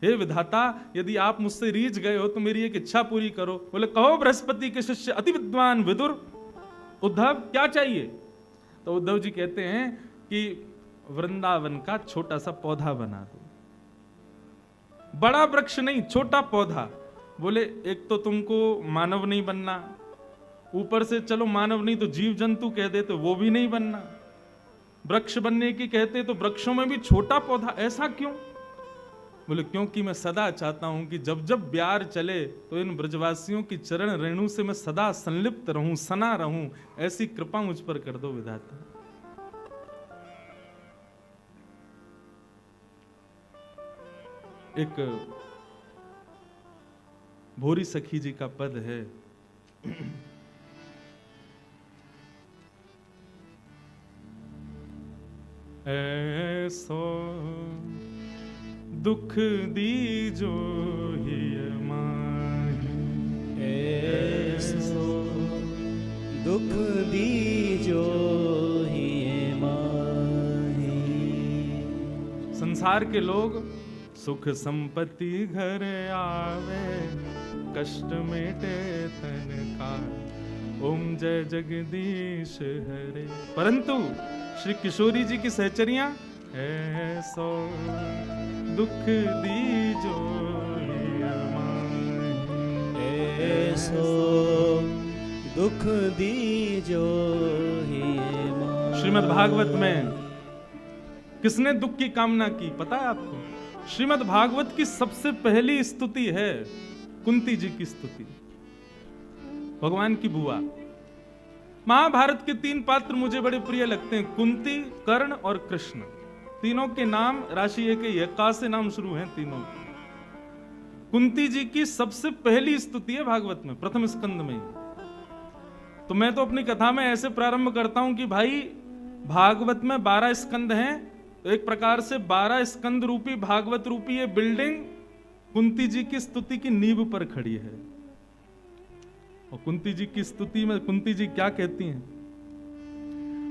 हे विधाता, यदि आप मुझसे रीझ गए हो तो मेरी एक इच्छा पूरी करो। बोले कहो बृहस्पति के शिष्य अति विद्वान विदुर, उद्धव क्या चाहिए? तो उद्धव जी कहते हैं कि वृंदावन का छोटा सा पौधा बना दो, बड़ा वृक्ष नहीं, छोटा पौधा। बोले एक तो तुमको मानव नहीं बनना, ऊपर से चलो मानव नहीं तो जीव जंतु कह देते वो भी नहीं बनना, वृक्ष बनने की कहते तो वृक्षों में भी छोटा पौधा, ऐसा क्यों? बोले क्योंकि मैं सदा चाहता हूं कि जब जब ब्यार चले तो इन ब्रजवासियों की चरण रेणु से मैं सदा संलिप्त रहूं, सना रहूं, ऐसी कृपा मुझ पर कर दो विधाता। एक भोरी सखी जी का पद है, ऐसो दुख दीजो हिय माही, ऐसो दुख दीजो हिय माही। संसार के लोग सुख संपत्ति घर आवे, कष्ट मेटे तन का, ओम जय जगदीश हरे। परंतु श्री किशोरी जी की सहचरियां, ऐसो दुख दीजो हिय माही, ऐसो दुख दीजो हिय माही। श्रीमद् भागवत में किसने दुख की कामना की पता है आपको? श्रीमद् भागवत की सबसे पहली स्तुति है कुंती जी की स्तुति, भगवान की बुआ। महाभारत के 3 पात्र मुझे बड़े प्रिय लगते हैं, कुंती, कर्ण और कृष्ण। तीनों के नाम राशि एक ही है, का से नाम शुरू हैं तीनों। कुंती जी की सबसे पहली स्तुति है भागवत में, प्रथम स्कंद में ही। तो मैं तो अपनी कथा में ऐसे प्रारंभ करता हूं कि भाई भागवत में 12 स्कंद हैं, तो एक प्रकार से 12 स्कंद रूपी भागवत रूपी ये बिल्डिंग कुंती जी की स्तुति की नींव पर खड़ी है। और कुंती जी की स्तुति में कुंती जी क्या कहती हैं?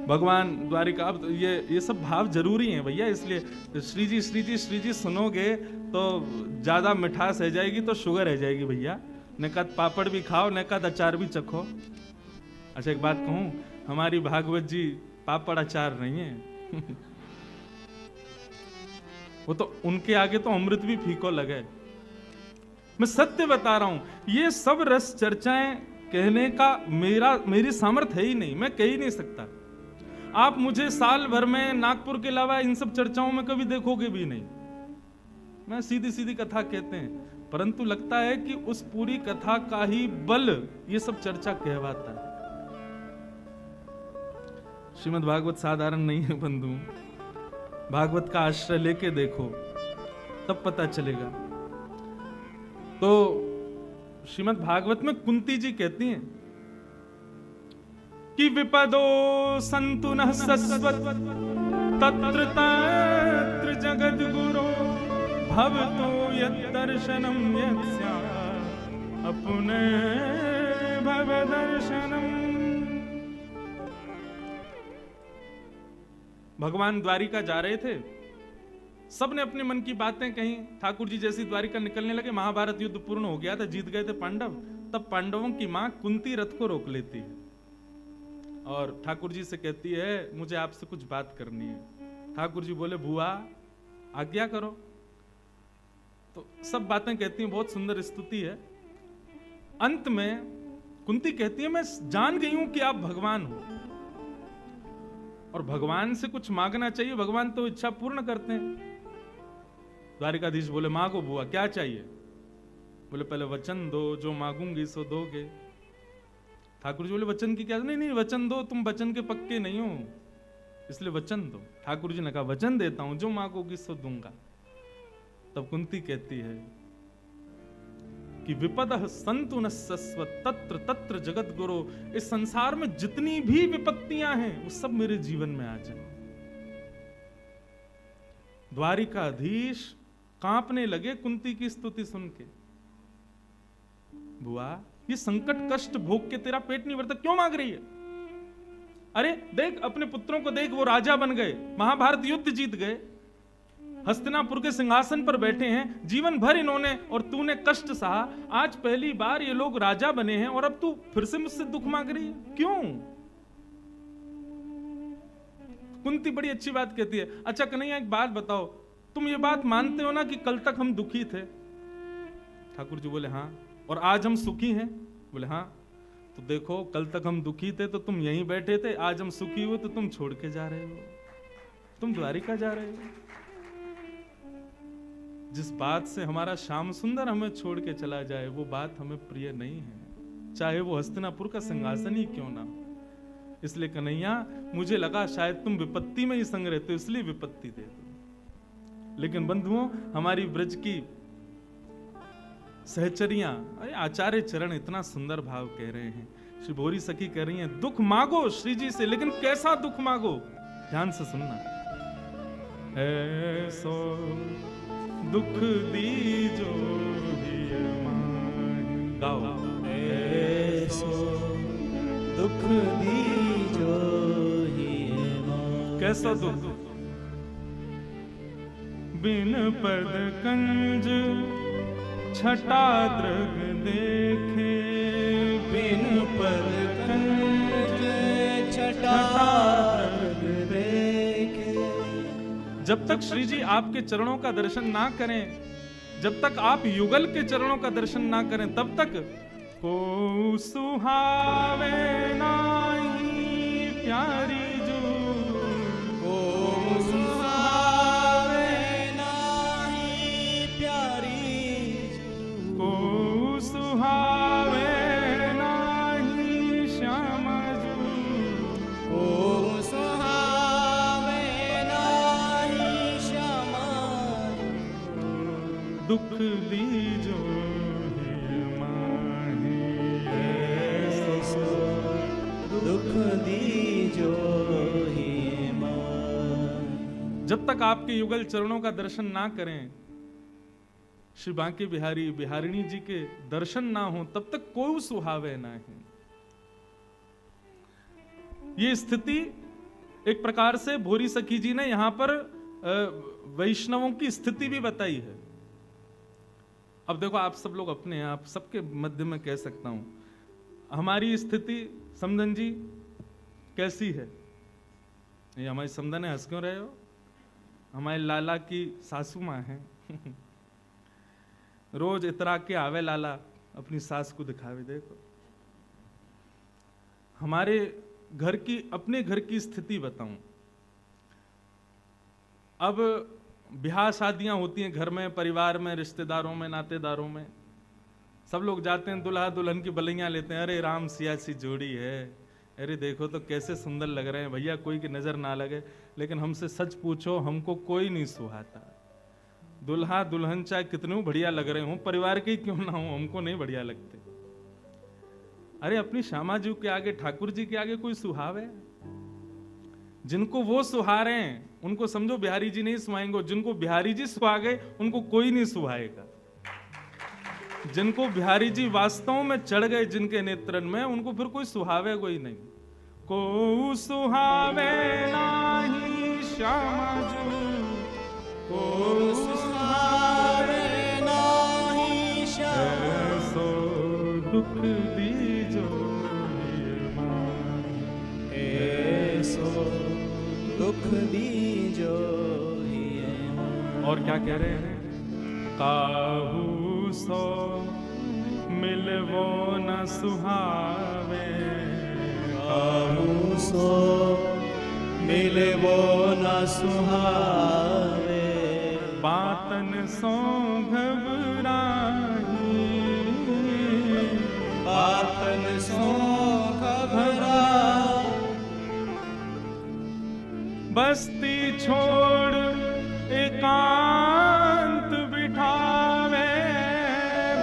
भगवान द्वारिका, अब ये सब भाव जरूरी हैं भैया, इसलिए श्री जी श्री जी श्री जी सुनोगे तो ज्यादा मिठास रह जाएगी, तो शुगर रह जाएगी भैया। नकद पापड़ भी खाओ, नकद अचार भी चखो। अच्छा एक बात कहूं, हमारी भागवत जी पापड़ अचार नहीं है वो तो उनके आगे तो अमृत भी फीको लगे। मैं सत्य बता रहा हूं, ये सब रस चर्चाएं कहने का मेरी सामर्थ्य है ही नहीं, मैं कह ही नहीं सकता। आप मुझे साल भर में नागपुर के अलावा इन सब चर्चाओं में कभी देखोगे भी नहीं। मैं सीधी सीधी कथा कहते हैं, परंतु लगता है कि उस पूरी कथा का ही बल ये सब चर्चा कहवाता है। श्रीमद् भागवत साधारण नहीं है बंधु, भागवत का आश्रय लेके देखो तब पता चलेगा। तो श्रीमद् भागवत में कुंती जी कहती हैं कि विपदो सन्तु नः सस्वत् तत्र तत्र जगद् गुरो भवतो यद्दर्शनं यत्स्यात् अपने भव दर्शनम्। भगवान द्वारिका जा रहे थे, सबने अपने मन की बातें कही। ठाकुर जी जैसी द्वारिका निकलने लगे, महाभारत युद्ध पूर्ण हो गया था, जीत गए थे पांडव। तब पांडवों की मां कुंती रथ को रोक लेती है और ठाकुर जी से कहती है मुझे आपसे कुछ बात करनी है। ठाकुर जी बोले बुआ आज्ञा करो। तो सब बातें कहती हैं, बहुत सुंदर स्तुति है। अंत में कुंती कहती है मैं जान गई हूं कि आप भगवान हो और भगवान से कुछ मांगना चाहिए, भगवान तो इच्छा पूर्ण करते हैं। द्वारिकाधीश बोले मांगो बुआ क्या चाहिए? बोले पहले वचन दो, जो मांगूंगी सो दोगे। ठाकुर जी बोले वचन की क्या? नहीं नहीं वचन दो, तुम वचन के पक्के नहीं हो इसलिए वचन दो। ठाकुर जी ने कहा वचन देता हूं, जो मांगोगी सो दूंगा। तब कुंती कहती है कि विपदः सन्तु नः सस्वत् तत्र तत्र जगत गुरो। इस संसार में जितनी भी विपत्तियां हैं वो सब मेरे जीवन में आ जाए। द्वारिकाधीश कांपने लगे कुंती की स्तुति सुन के। बुआ ये संकट कष्ट भोग के तेरा पेट नहीं भरता, क्यों मांग रही है? अरे देख अपने पुत्रों को देख, वो राजा बन गए, महाभारत युद्ध जीत गए, हस्तिनापुर के सिंहासन पर बैठे हैं, जीवन भर इन्होंने और तूने कष्ट सहा, आज पहली बार ये लोग राजा बने हैं और अब तू फिर से मुझसे दुख मांग रही है, क्यों? कुंती बड़ी अच्छी बात कहती है, अच्छा कन्हैया एक बात बताओ, तुम ये बात मानते हो ना कि कल तक हम दुखी थे? ठाकुर जी बोले हाँ। और आज हम सुखी हैं? बोले हाँ। तो देखो, कल तक हम दुखी थे तो तुम यहीं बैठे थे, आज हम सुखी हुए तो तुम छोड़ के जा रहे हो, तुम द्वारिका जा रहे हो। जिस बात से हमारा श्याम सुंदर हमें छोड़ के चला जाए वो बात हमें प्रिय नहीं है, चाहे वो हस्तिनापुर का सिंहासन ही क्यों ना। इसलिए कन्हैया, मुझे लगा शायद तुम विपत्ति में ही संग रहते हो, इसलिए विपत्ति दे दो। लेकिन बंधुओं, हमारी ब्रज की सहचरियां, आचार्य चरण इतना सुंदर भाव कह रहे हैं। श्री भोरी सखी कह रही हैं, दुख मांगो श्री जी से, लेकिन कैसा दुख मांगो? ध्यान से सुनना। ऐसो दुख दीजो हिय माहि, गाओ। ऐसो दुख दीजो हिय माहि। कैसा दुख? बिन पद कंज छटा दृग देखे, बिन पद कंज छटा दृग देखे। जब तक श्री जी आपके चरणों का दर्शन ना करें, जब तक आप युगल के चरणों का दर्शन ना करें, तब तक को सुहावे नाही प्यारी जू, को सुहावे नाही प्यारी जू, को सुहावे नाही श्याम जू, को सुहावे नाही श्याम जू। दुख दीजो दुख दीजो हिय माहि। जब तक आपके युगल चरणों का दर्शन ना करें, श्री बांके बिहारी बिहारिणी जी के दर्शन ना हो, तब तक कोई सुहावे नहीं। ये स्थिति एक प्रकार से भोरी सखी जी ने यहां पर वैष्णवों की स्थिति भी बताई है। अब देखो, आप सब लोग अपने हैं, आप सबके मध्य में कह सकता हूं, हमारी स्थिति समदन जी कैसी है? ये हमारी समदन है, हंस क्यों रहे हो? हमारे लाला की सासू माँ है रोज इतरा के आवे लाला, अपनी सास को दिखावे। देखो, हमारे घर की, अपने घर की स्थिति बताऊं। अब ब्याह शादियां होती हैं घर में, परिवार में, रिश्तेदारों में, नातेदारों में, सब लोग जाते हैं, दुल्हा दुल्हन की बलैयां लेते हैं। अरे राम सिया सी जोड़ी है, अरे देखो तो कैसे सुंदर लग रहे हैं, भैया कोई की नजर ना लगे। लेकिन हमसे सच पूछो, हमको कोई नहीं सुहाता। दुल्हा दुल्हन चाहे कितने बढ़िया लग रहे हो, परिवार के ही क्यों ना हो, हमको नहीं बढ़िया लगते। अरे अपनी श्यामा जी के आगे, ठाकुर जी के आगे कोई सुहावे? जिनको वो सुहा रहे हैं उनको समझो बिहारी जी नहीं सुहाएंगे, जिनको बिहारी जी सुहा गए उनको कोई नहीं सुहाएगा। जिनको बिहारी जी वास्तव में चढ़ गए जिनके नेत्रन में, उनको फिर कोई सुहावे कोई नहीं। को सुहावे नाही श्यामा जू, को सुहावे नाही श्याम, ऐसो दुख दीजो हिय माहि, ऐसो दुख दीजो हिय माहि। और क्या कह रहे हैं? काहू सो मिलवो न सुहावे, काहू सो मिलवो न सुहावे, बातन सो घबराही, बातन सो घबराही। बस्ती छोड़ एकांत बिठावे,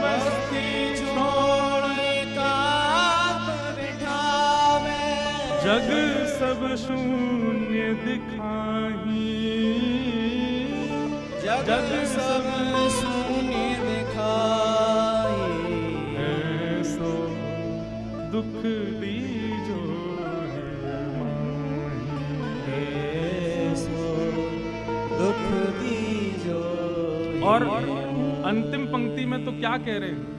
बस्ती छोड़ एकांत बिठावे, जग सब शून्य दिखाही, जग सब शून्य दिखाई। ऐसो दुख दीजो हिय माहि, ऐसो दुख दीजो और अंतिम पंक्ति में तो क्या कह रहे हैं?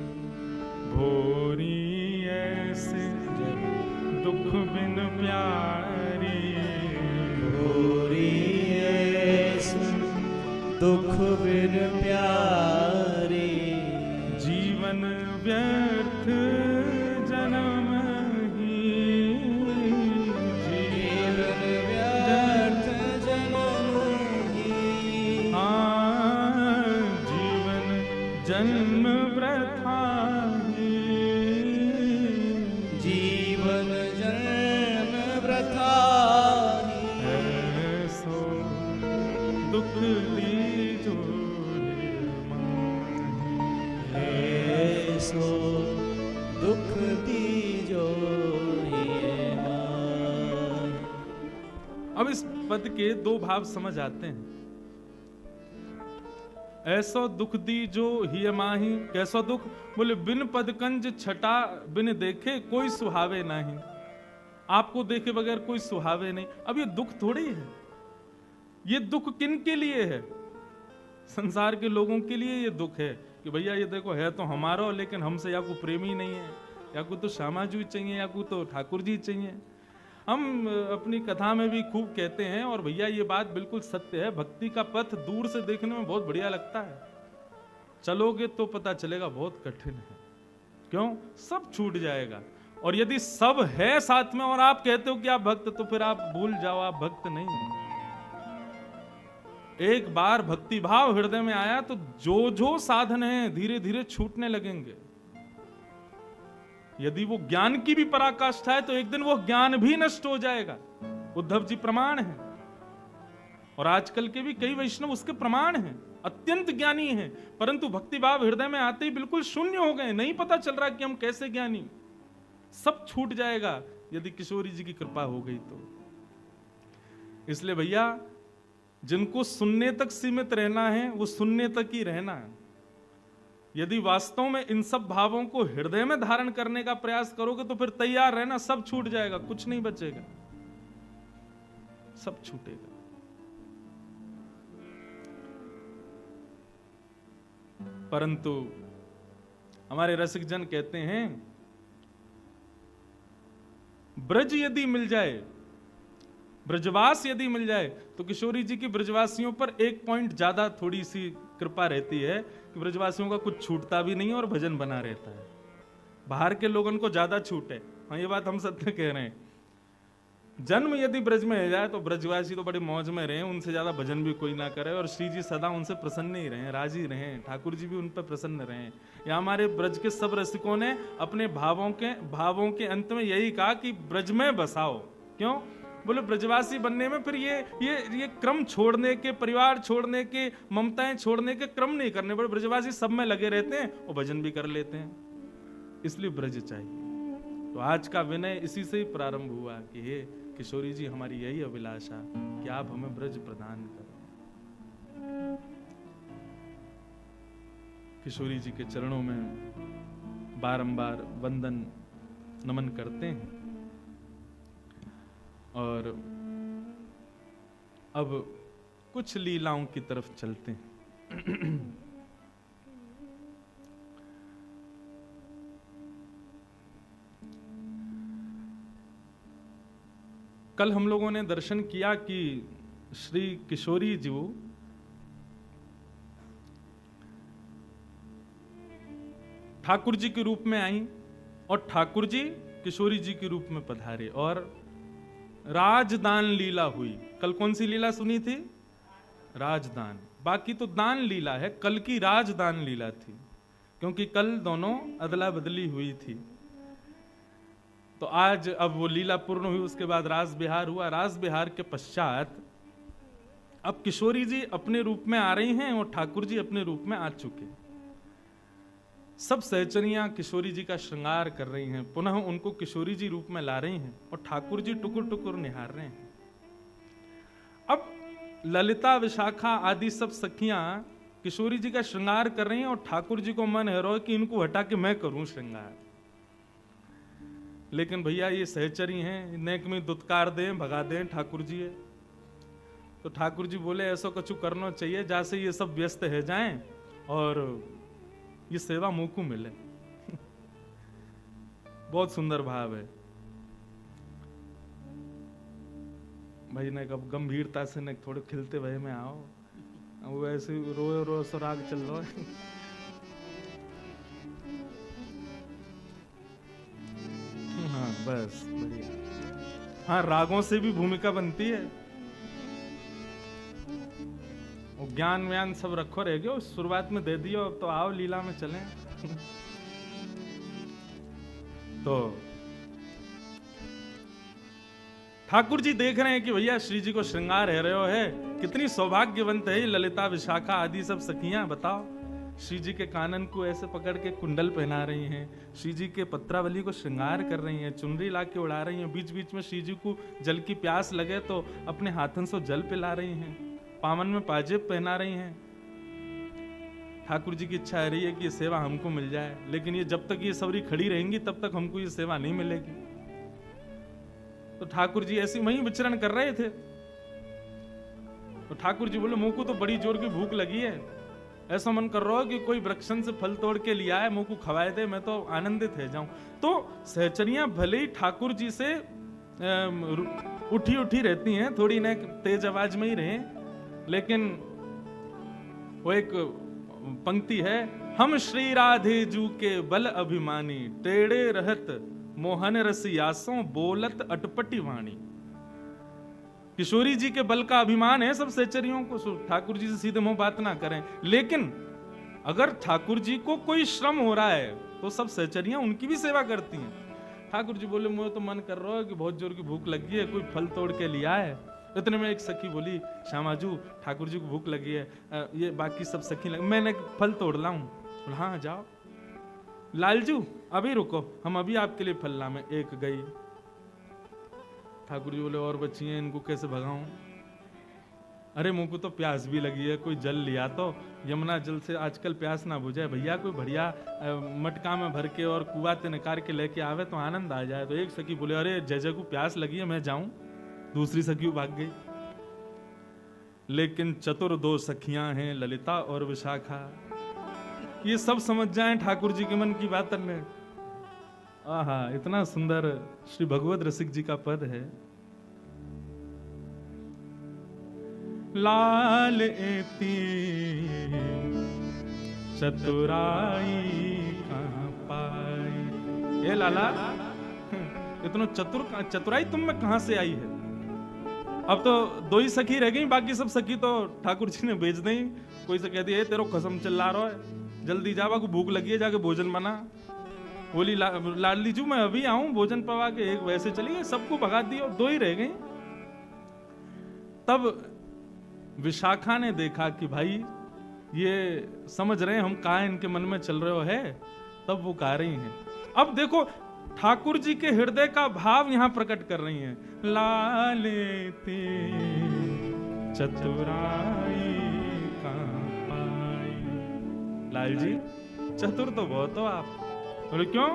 भोरी ऐसे दुख बिन प्यारी, भोरी ऐसे दुख बिन प्यारी, जीवन व्यर्थ जन्म ही, जीवन व्यर्थ जन्म ही, हाँ जीवन जन्म वृथा ही, जीवन जन्म वृथा ही, ऐसो दुख दीजो ऐसो दुख दीजो हिये माही। अब इस पद के दो भाव समझ आते हैं। ऐसो दुख दी जो हिय माही, कैसो दुख? बोले बिन पदकंज छटा बिन देखे कोई सुहावे नहीं। आपको देखे बगैर कोई सुहावे नहीं। अब ये दुख थोड़ी है, ये दुख किन के लिए है? संसार के लोगों के लिए ये दुख है कि भैया ये देखो है तो हमारा, लेकिन हमसे या कोई प्रेमी नहीं है, या कोई तो श्यामा जी चाहिए, या कोई तो ठाकुर जी चाहिए। हम अपनी कथा में भी खूब कहते हैं, और भैया ये बात बिल्कुल सत्य है। भक्ति का पथ दूर से देखने में बहुत बढ़िया लगता है, चलोगे तो पता चलेगा बहुत कठिन है। क्यों? सब छूट जाएगा। और यदि सब है साथ में और आप कहते हो कि आप भक्त, तो फिर आप भूल जाओ आप भक्त नहीं हो। एक बार भक्ति भाव हृदय में आया तो जो जो साधन है धीरे धीरे छूटने लगेंगे। यदि वो ज्ञान की भी पराकाष्ठा है तो एक दिन वो ज्ञान भी नष्ट हो जाएगा। उद्धव जी प्रमाण है, और आजकल के भी कई वैष्णव उसके प्रमाण हैं। अत्यंत ज्ञानी हैं, परंतु भक्ति भाव हृदय में आते ही बिल्कुल शून्य हो गए। नहीं पता चल रहा कि हम कैसे ज्ञानी। सब छूट जाएगा यदि किशोरी जी की कृपा हो गई तो। इसलिए भैया जिनको सुनने तक सीमित रहना है वो सुनने तक ही रहना है। यदि वास्तव में इन सब भावों को हृदय में धारण करने का प्रयास करोगे तो फिर तैयार रहना, सब छूट जाएगा, कुछ नहीं बचेगा, सब छूटेगा। परंतु हमारे रसिक जन कहते हैं ब्रज यदि मिल जाए, ब्रजवास यदि मिल जाए, तो किशोरी जी की ब्रजवासियों पर एक पॉइंट ज्यादा थोड़ी सी कृपा रहती है कि ब्रजवासियों का कुछ छूटता भी नहीं है और भजन बना रहता है। बाहर के लोगों को ज्यादा छूट है। हाँ, ये बात हम सत्य कह रहे हैं। जन्म यदि ब्रज में हो जाए तो ब्रजवासी तो बड़े मौज में रहे, उनसे ज्यादा भजन भी कोई ना करे, और श्री जी सदा उनसे प्रसन्न ही रहे, राजी रहे, ठाकुर जी भी उन पर प्रसन्न रहे। या हमारे ब्रज के सब रसिकों ने अपने भावों के अंत में यही कहा कि ब्रज में बसाओ। क्यों? बोले ब्रजवासी बनने में फिर ये क्रम छोड़ने के, परिवार छोड़ने के, ममताएं छोड़ने के क्रम नहीं करने पड़े। ब्रजवासी सब में लगे रहते हैं और भजन भी कर लेते हैं, इसलिए ब्रज चाहिए। तो आज का विनय इसी से ही प्रारंभ हुआ कि हे किशोरी जी, हमारी यही अभिलाषा कि आप हमें ब्रज प्रदान करें। किशोरी जी के चरणों में बारंबार वंदन नमन करते हैं। और अब कुछ लीलाओं की तरफ चलते हैं। कल हम लोगों ने दर्शन किया कि श्री किशोरी जी ठाकुर जी के रूप में आई और ठाकुर जी किशोरी जी के रूप में पधारे और राजदान लीला हुई। कल कौन सी लीला सुनी थी? राजदान। बाकी तो दान लीला है, कल की राजदान लीला थी, क्योंकि कल दोनों अदला बदली हुई थी। तो आज अब वो लीला पूर्ण हुई, उसके बाद रास बिहार हुआ। रास बिहार के पश्चात अब किशोरी जी अपने रूप में आ रही हैं और ठाकुर जी अपने रूप में आ चुके। सब सहचरियां किशोरी जी का श्रृंगार कर रही हैं, पुनः उनको किशोरी जी रूप में ला रही हैं और ठाकुर जी टुकुर टुकुर निहार रहे हैं। अब ललिता, विशाखा आदि सब सखियां किशोरी जी का श्रृंगार कर रही हैं और ठाकुर जी को मन है रो कि इनको हटा के मैं करूं श्रृंगार। लेकिन भैया ये सहचरी हैं, नेक में दुत्कार दें, भगा दें ठाकुर जी है। तो ठाकुर जी बोले ऐसा कुछ करना चाहिए जैसे ये सब व्यस्त है जाएं और ये सेवा मुँह को मिले। बहुत सुंदर भाव है भाई ने, कब गंभीरता से ने थोड़े खिलते भय में आओ, वो ऐसे रोए रो सुराग चल रहा है। हाँ बस बढ़िया। हाँ रागों से भी भूमिका बनती है, वो ज्ञान व्यान सब रखो रह गयो, शुरुआत में दे दियो, अब तो आओ लीला में चलें। तो ठाकुर जी देख रहे हैं कि भैया श्री जी को श्रृंगार है रहे हो है, कितनी सौभाग्यवंत है ललिता विशाखा आदि सब सखियां। बताओ श्री जी के कानन को ऐसे पकड़ के कुंडल पहना रही हैं, श्री जी के पत्रावली को श्रृंगार कर रही हैं, चुनरी ला के उड़ा रही हैं, बीच बीच में श्री जी को जल की प्यास लगे तो अपने हाथों से जल पिला रही हैं, पावन में पाजेब पहना रही हैं। ठाकुर जी की इच्छा है रही है कि ये सेवा हमको मिल जाए, लेकिन ये जब तक ये सबरी खड़ी रहेंगी तब तक हमको ये सेवा नहीं मिलेगी। तो ठाकुर जी ऐसी वहीं विचरण कर रहे थे, तो ठाकुर जी बोले मुंह को तो बड़ी जोर की भूख लगी है, ऐसा मन कर रहा हो कि कोई वृक्षन से फल तोड़ के लिया है, मुंह को खवाए दे, मैं तो आनंदित है जाऊं। तो सहचरियां भले ही ठाकुर जी से उठी उठी रहती हैं, थोड़ी न तेज आवाज में ही रहे, लेकिन वो एक पंक्ति है, हम श्री राधे जू के बल अभिमानी, टेढ़े रहत मोहन रसियासों बोलत अटपटी वाणी। किशोरी जी के बल का अभिमान है सब सहचरियों को, ठाकुर जी से सीधे मुंह बात ना करें, लेकिन अगर ठाकुर जी को कोई श्रम हो रहा है तो सब सहचरियां उनकी भी सेवा करती हैं। ठाकुर जी बोले मुझे तो मन कर रहा है कि बहुत जोर की भूख लगी है, कोई फल तोड़ के लिया है। इतने में एक सखी बोली, श्यामाजू ठाकुर जी को भूख लगी है, ये बाकी सब सखी मैंने फल तोड़ लाऊं? हाँ जाओ। लालजू अभी रुको, हम अभी आपके लिए फल लाएं। एक गई, ठाकुर जी बोले और बच्ची हैं, इनको कैसे भगाऊं? अरे मुंह को तो प्यास भी लगी है, कोई जल लिया तो, यमुना जल से आजकल प्यास ना बुझे भैया, कोई बढ़िया मटका में भर के और कुआं से निकाल के लेके आवे तो आनंद आ जाए। तो एक सखी बोले अरे जय को प्यास लगी है, मैं जाऊं? दूसरी सखी भाग गई। लेकिन चतुर दो सखियां हैं, ललिता और विशाखा, ये सब समझ जाएं ठाकुर जी के मन की बात में। आहा इतना सुंदर श्री भगवत रसिक जी का पद है, लाल एती चतुराई कहां पाई। ये लाला इतना चतुराई तुम में कहां से आई है? अब तो दो ही सखी रह गई, बाकी सब सखी तो ठाकुर जी ने भेज दी। कोई से कहती है तेरो कसम चिल्ला रहा है, जल्दी जावा को भूख लगी है, जाके भोजन बना। बोली लाडली जू मैं अभी आऊं भोजन पवा के, एक वैसे चली गई, सबको भगा दिया, दो ही रह गई। तब विशाखा ने देखा कि भाई ये समझ रहे हैं हम कहा इनके मन में चल रहे हो है, तब वो गा रही हैं। अब देखो ठाकुर जी के हृदय का भाव यहां प्रकट कर रही हैं, लालेते चतुराई कहां पाई। लाल जी चतुर तो बहुत हो आप। बोले क्यों?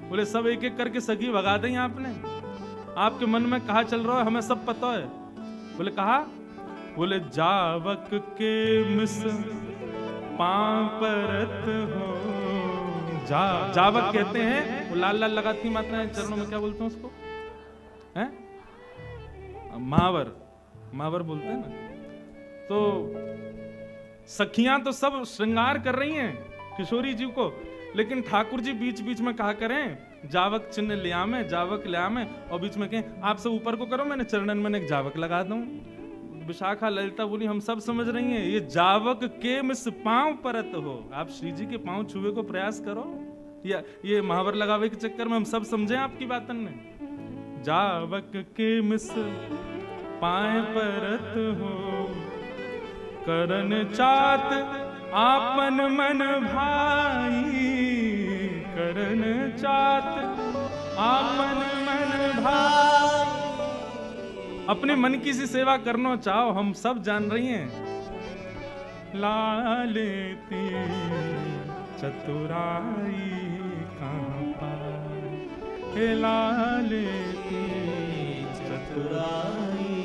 बोले सब एक एक करके सगी भगा दें आपने, आपके मन में कहा चल रहा है हमें सब पता है। बोले कहा? बोले जावक के मिस पांव परत हो। जावक कहते हैं वो लाल लाल लगाती मात्राएं चरणों में, क्या बोलते हैं उसको? हैं? महावर, महावर बोलते हैं ना। तो सखियां तो सब श्रृंगार कर रही हैं किशोरी जी को, लेकिन ठाकुर जी बीच बीच में कहा करें जावक चिन्ह लिया में, जावक लिया में, और बीच में कहें आप सब ऊपर को करो, मैंने चरणन में एक जावक लगा दूं। विशाखा ललिता बोली हम सब समझ रही हैं, ये जावक के मिस पांव परत हो, आप श्री जी के पांव छुए को प्रयास करो, या ये महावर लगावे के चक्कर में हम सब समझे आपकी बातन में। जावक के मिस पांव परत हो, करन चात आपन मन भाई, करन चात आपन मन भाई। अपने मन की सी सेवा करना चाहो, हम सब जान रही हैं। लालेती चतुराई कहां पाई, लालेती चतुराई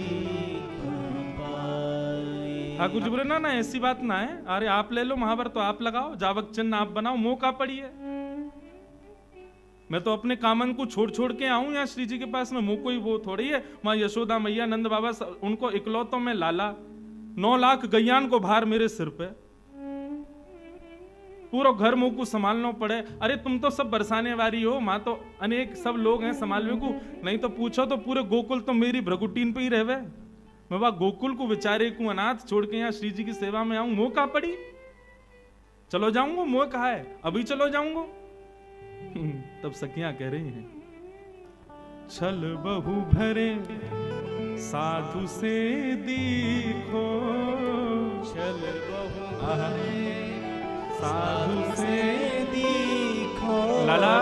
कहां पाई। ठाकुर जी बोले ना ना ऐसी बात ना है, अरे आप ले लो महावर तो आप लगाओ, जावक चिन्ह आप बनाओ, मौका पड़ी है। मैं तो अपने कामन को छोड़ छोड़ के आऊं यहाँ श्री जी के पास में, मुंह कोई वो थोड़ी है। माँ यशोदा मैया नंद बाबा उनको इकलौतों में लाला, 9 लाख गैयान को भार मेरे सिर पे, पूरा घर मुंह को संभालना पड़े। अरे तुम तो सब बरसाने वाली हो, माँ तो अनेक सब लोग हैं संभालने को, नहीं तो पूछो तो पूरे गोकुल तो मेरी भ्रगुटीन पे ही रहवे। मैं वह गोकुल को बेचारे को अनाथ छोड़ के यहाँ श्री जी की सेवा में आऊं, मोह कहा पड़ी? चलो जाऊंगा, मोह कहा है, अभी चलो जाऊंगा। तब सखियां कह रही हैं, छल बहु भरे साधु से दीखो, छल बहु भरे साधु से दीखो। लाला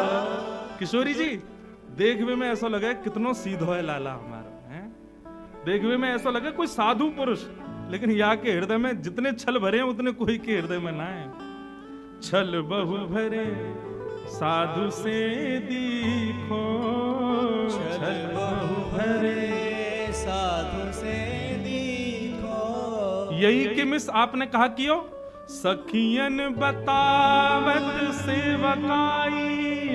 किशोरी जी, देखने में ऐसा लगे कितनो सीधो है लाला हमारा, है देखने में ऐसा लगे कोई साधु पुरुष, लेकिन यहाँ के हृदय में जितने छल भरे हैं उतने कोई के हृदय में ना है। छल बहु भरे साधु से दीखो, छल बहु भरे साधु से दीखो। यही कि मिस आपने कहा कियो, सखियन बतावत सेवकाई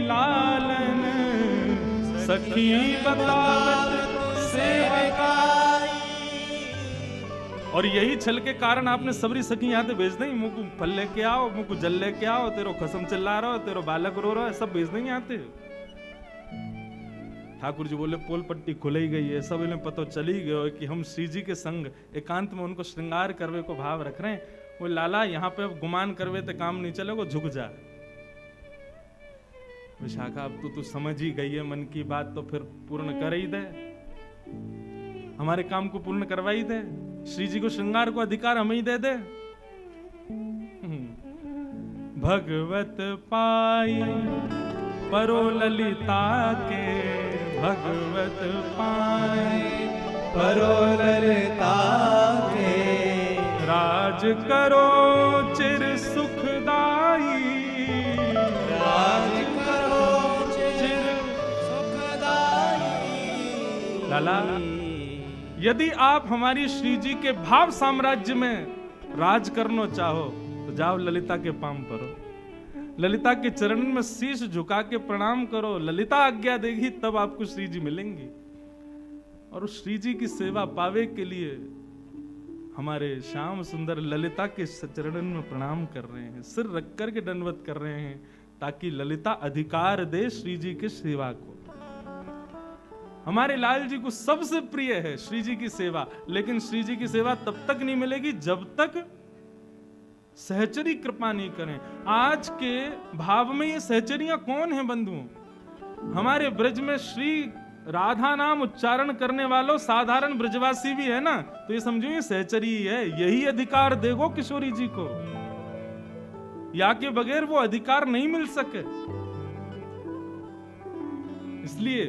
लालन, सखी बतावत सेवकाई। और यही छल के कारण आपने सबरी सखी यहाँ से भेज दी, मुँह को फल लेके आओ, मुँह को जल लेके आओ, तेरो खसम चिल्ला रहा हो, तेरो बालक रो रहा है, सब भेज देंगे आते। ठाकुर जी बोले पोल पट्टी खुल ही गई है, सब इन्हें पता चल ही गया कि हम श्री जी के संग एकांत में उनको श्रृंगार करवे को भाव रख रहे हैं। वो लाला यहाँ पे अब गुमान करवे तो काम नहीं चलेगा, झुक जा। विशाखा अब तो तू समझ ही गई है मन की बात, तो फिर पूर्ण कर ही दे, हमारे काम को पूर्ण करवा ही दे, श्री जी को श्रृंगार को अधिकार हमें ही दे दे। भगवत पाई परो ललिता के, भगवत पाई परो ललिता के। राज करो चिर सुखदाई, राज करो चिर सुखदाई। लाला यदि आप हमारी श्री जी के भाव साम्राज्य में राज करना चाहो तो जाओ ललिता के पांव परो, ललिता के चरण में शीश झुका के प्रणाम करो, ललिता आज्ञा देगी तब आपको श्री जी मिलेंगी। और उस श्री जी की सेवा पावे के लिए हमारे श्याम सुंदर ललिता के चरण में प्रणाम कर रहे हैं, सिर रख कर के दंडवत कर रहे हैं, ताकि ललिता अधिकार दे श्री जी की सेवा को। हमारे लाल जी को सबसे प्रिय है श्री जी की सेवा, लेकिन श्री जी की सेवा तब तक नहीं मिलेगी जब तक सहचरी कृपा नहीं करें। आज के भाव में ये सहचरियां कौन है बंधुओं? हमारे ब्रज में श्री राधा नाम उच्चारण करने वालों साधारण ब्रजवासी भी है ना, तो ये समझो ये सहचरी है, यही अधिकार देगो किशोरी जी को, या के बगैर वो अधिकार नहीं मिल सके। इसलिए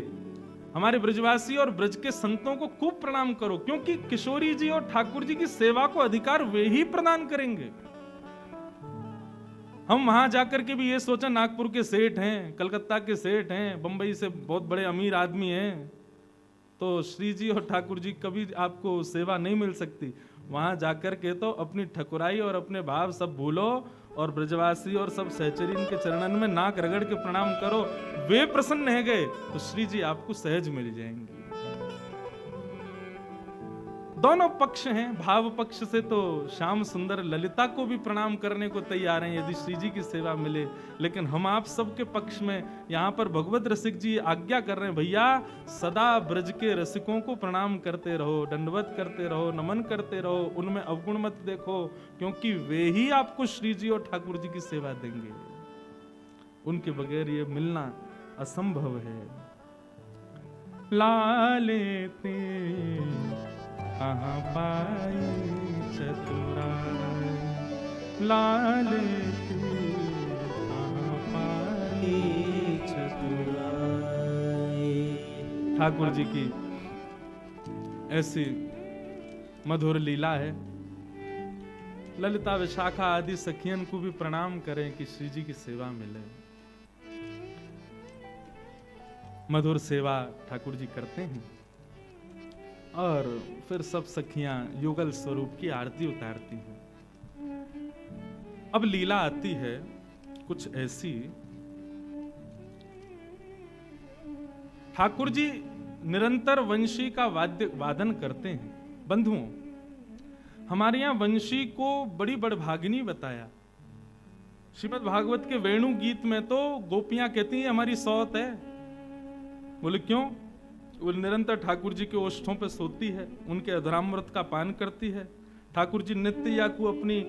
हमारे ब्रजवासी और ब्रज के संतों को खूब प्रणाम करो, क्योंकि किशोरी जी और ठाकुर जी की सेवा को अधिकार वे ही प्रदान करेंगे। हम वहां जाकर के भी ये सोचा नागपुर के सेठ हैं, कलकत्ता के सेठ हैं, बंबई से बहुत बड़े अमीर आदमी हैं, तो श्री जी और ठाकुर जी कभी आपको सेवा नहीं मिल सकती। वहां जाकर के तो अपनी ठकुराई और अपने भाव सब भूलो और ब्रजवासी और सब सहचरी के चरणन में नाक रगड़ के प्रणाम करो, वे प्रसन्न है गए तो श्री जी आपको सहज मिल जाएंगे। दोनों पक्ष हैं, भाव पक्ष से तो श्याम सुंदर ललिता को भी प्रणाम करने को तैयार हैं यदि श्री जी की सेवा मिले, लेकिन हम आप सबके पक्ष में यहाँ पर भगवत रसिक जी आज्ञा कर रहे हैं, भैया सदा ब्रज के रसिकों को प्रणाम करते रहो, दंडवत करते रहो, नमन करते रहो, उनमें अवगुण मत देखो, क्योंकि वे ही आपको श्री जी और ठाकुर जी की सेवा देंगे, उनके बगैर ये मिलना असंभव है। लाले ते कहाँ पाई चतुराई, लाले तू कहाँ पाई चतुराई। ठाकुर जी की ऐसी मधुर लीला है। ललिता विशाखा आदि सखियन को भी प्रणाम करें कि श्री जी की सेवा मिले। मधुर सेवा ठाकुर जी करते हैं। और फिर सब सखियां युगल स्वरूप की आरती उतारती हैं। अब लीला आती है कुछ ऐसी, ठाकुर जी निरंतर वंशी का वादन करते हैं। बंधुओं, हमारे यहां वंशी को बड़ी बड़भागिनी बताया। श्रीमद् भागवत के वेणु गीत में तो गोपियां कहती हैं हमारी सौत है। बोले क्यों? वो निरंतर ठाकुर जी के ओष्ठों पे सोती है, उनके अधरामृत का पान करती है। ठाकुर जी नित्य या को अपनी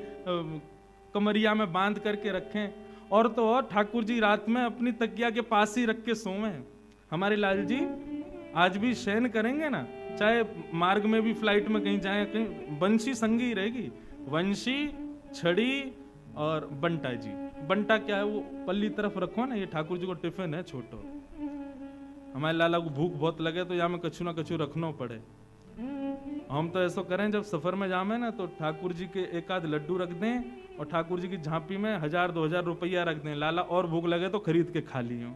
कमरिया में बांध करके रखें, और तो और ठाकुर जी रात में अपनी तकिया के पास ही रख के सोए। हमारे लाल जी आज भी शयन करेंगे ना, चाहे मार्ग में भी फ्लाइट में कहीं जाए, कहीं वंशी संगी रहेगी। वंशी, छड़ी और बंटा जी। बंटा क्या है? वो पल्ली तरफ रखो ना, ये ठाकुर जी को टिफिन है छोटो। हमारे लाला को भूख बहुत लगे तो यहाँ में कछु ना कछु रखना पड़े। हम तो ऐसा करें, जब सफर में जामे ना तो ठाकुर जी के एक आध लड्डू रख दें और ठाकुर जी की झांपी में 1000-2000 रुपया रख दें। लाला और भूख लगे तो खरीद के खा लियो।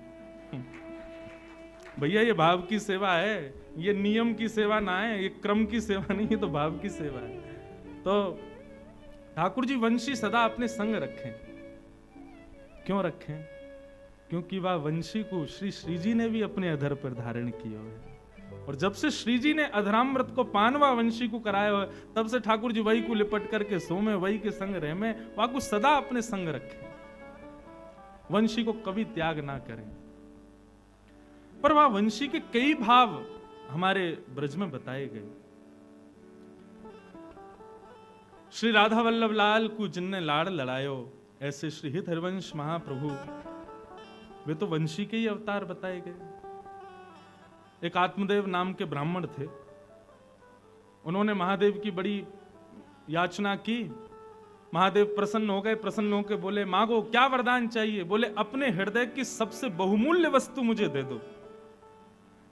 भैया ये भाव की सेवा है, ये नियम की सेवा ना है, ये क्रम की सेवा नहीं है, तो भाव की सेवा है। तो ठाकुर जी वंशी सदा अपने संग रखें। क्यों रखें? क्योंकि वह वंशी को श्री जी ने भी अपने अधर पर धारण किया है, और जब से श्री जी ने अधरामृत को पानवा वंशी को कराया हो, तब से ठाकुर जी वही को लिपट करके सोमे, वही के संग रह में, वह को सदा अपने संग रखें। वंशी को कभी त्याग ना करें। पर वह वंशी के कई भाव हमारे ब्रज में बताए गए। श्री राधा वल्लभ लाल को जिनने लाड़ लड़ायो, ऐसे श्री हित हरिवंश महाप्रभु, वे तो वंशी के ही अवतार बताए गए। एक आत्मदेव नाम के ब्राह्मण थे। उन्होंने महादेव की बड़ी याचना की। महादेव प्रसन्न हो गए। प्रसन्न होकर बोले, मांगो, क्या वरदान चाहिए? बोले, अपने हृदय की सबसे बहुमूल्य वस्तु मुझे दे दो।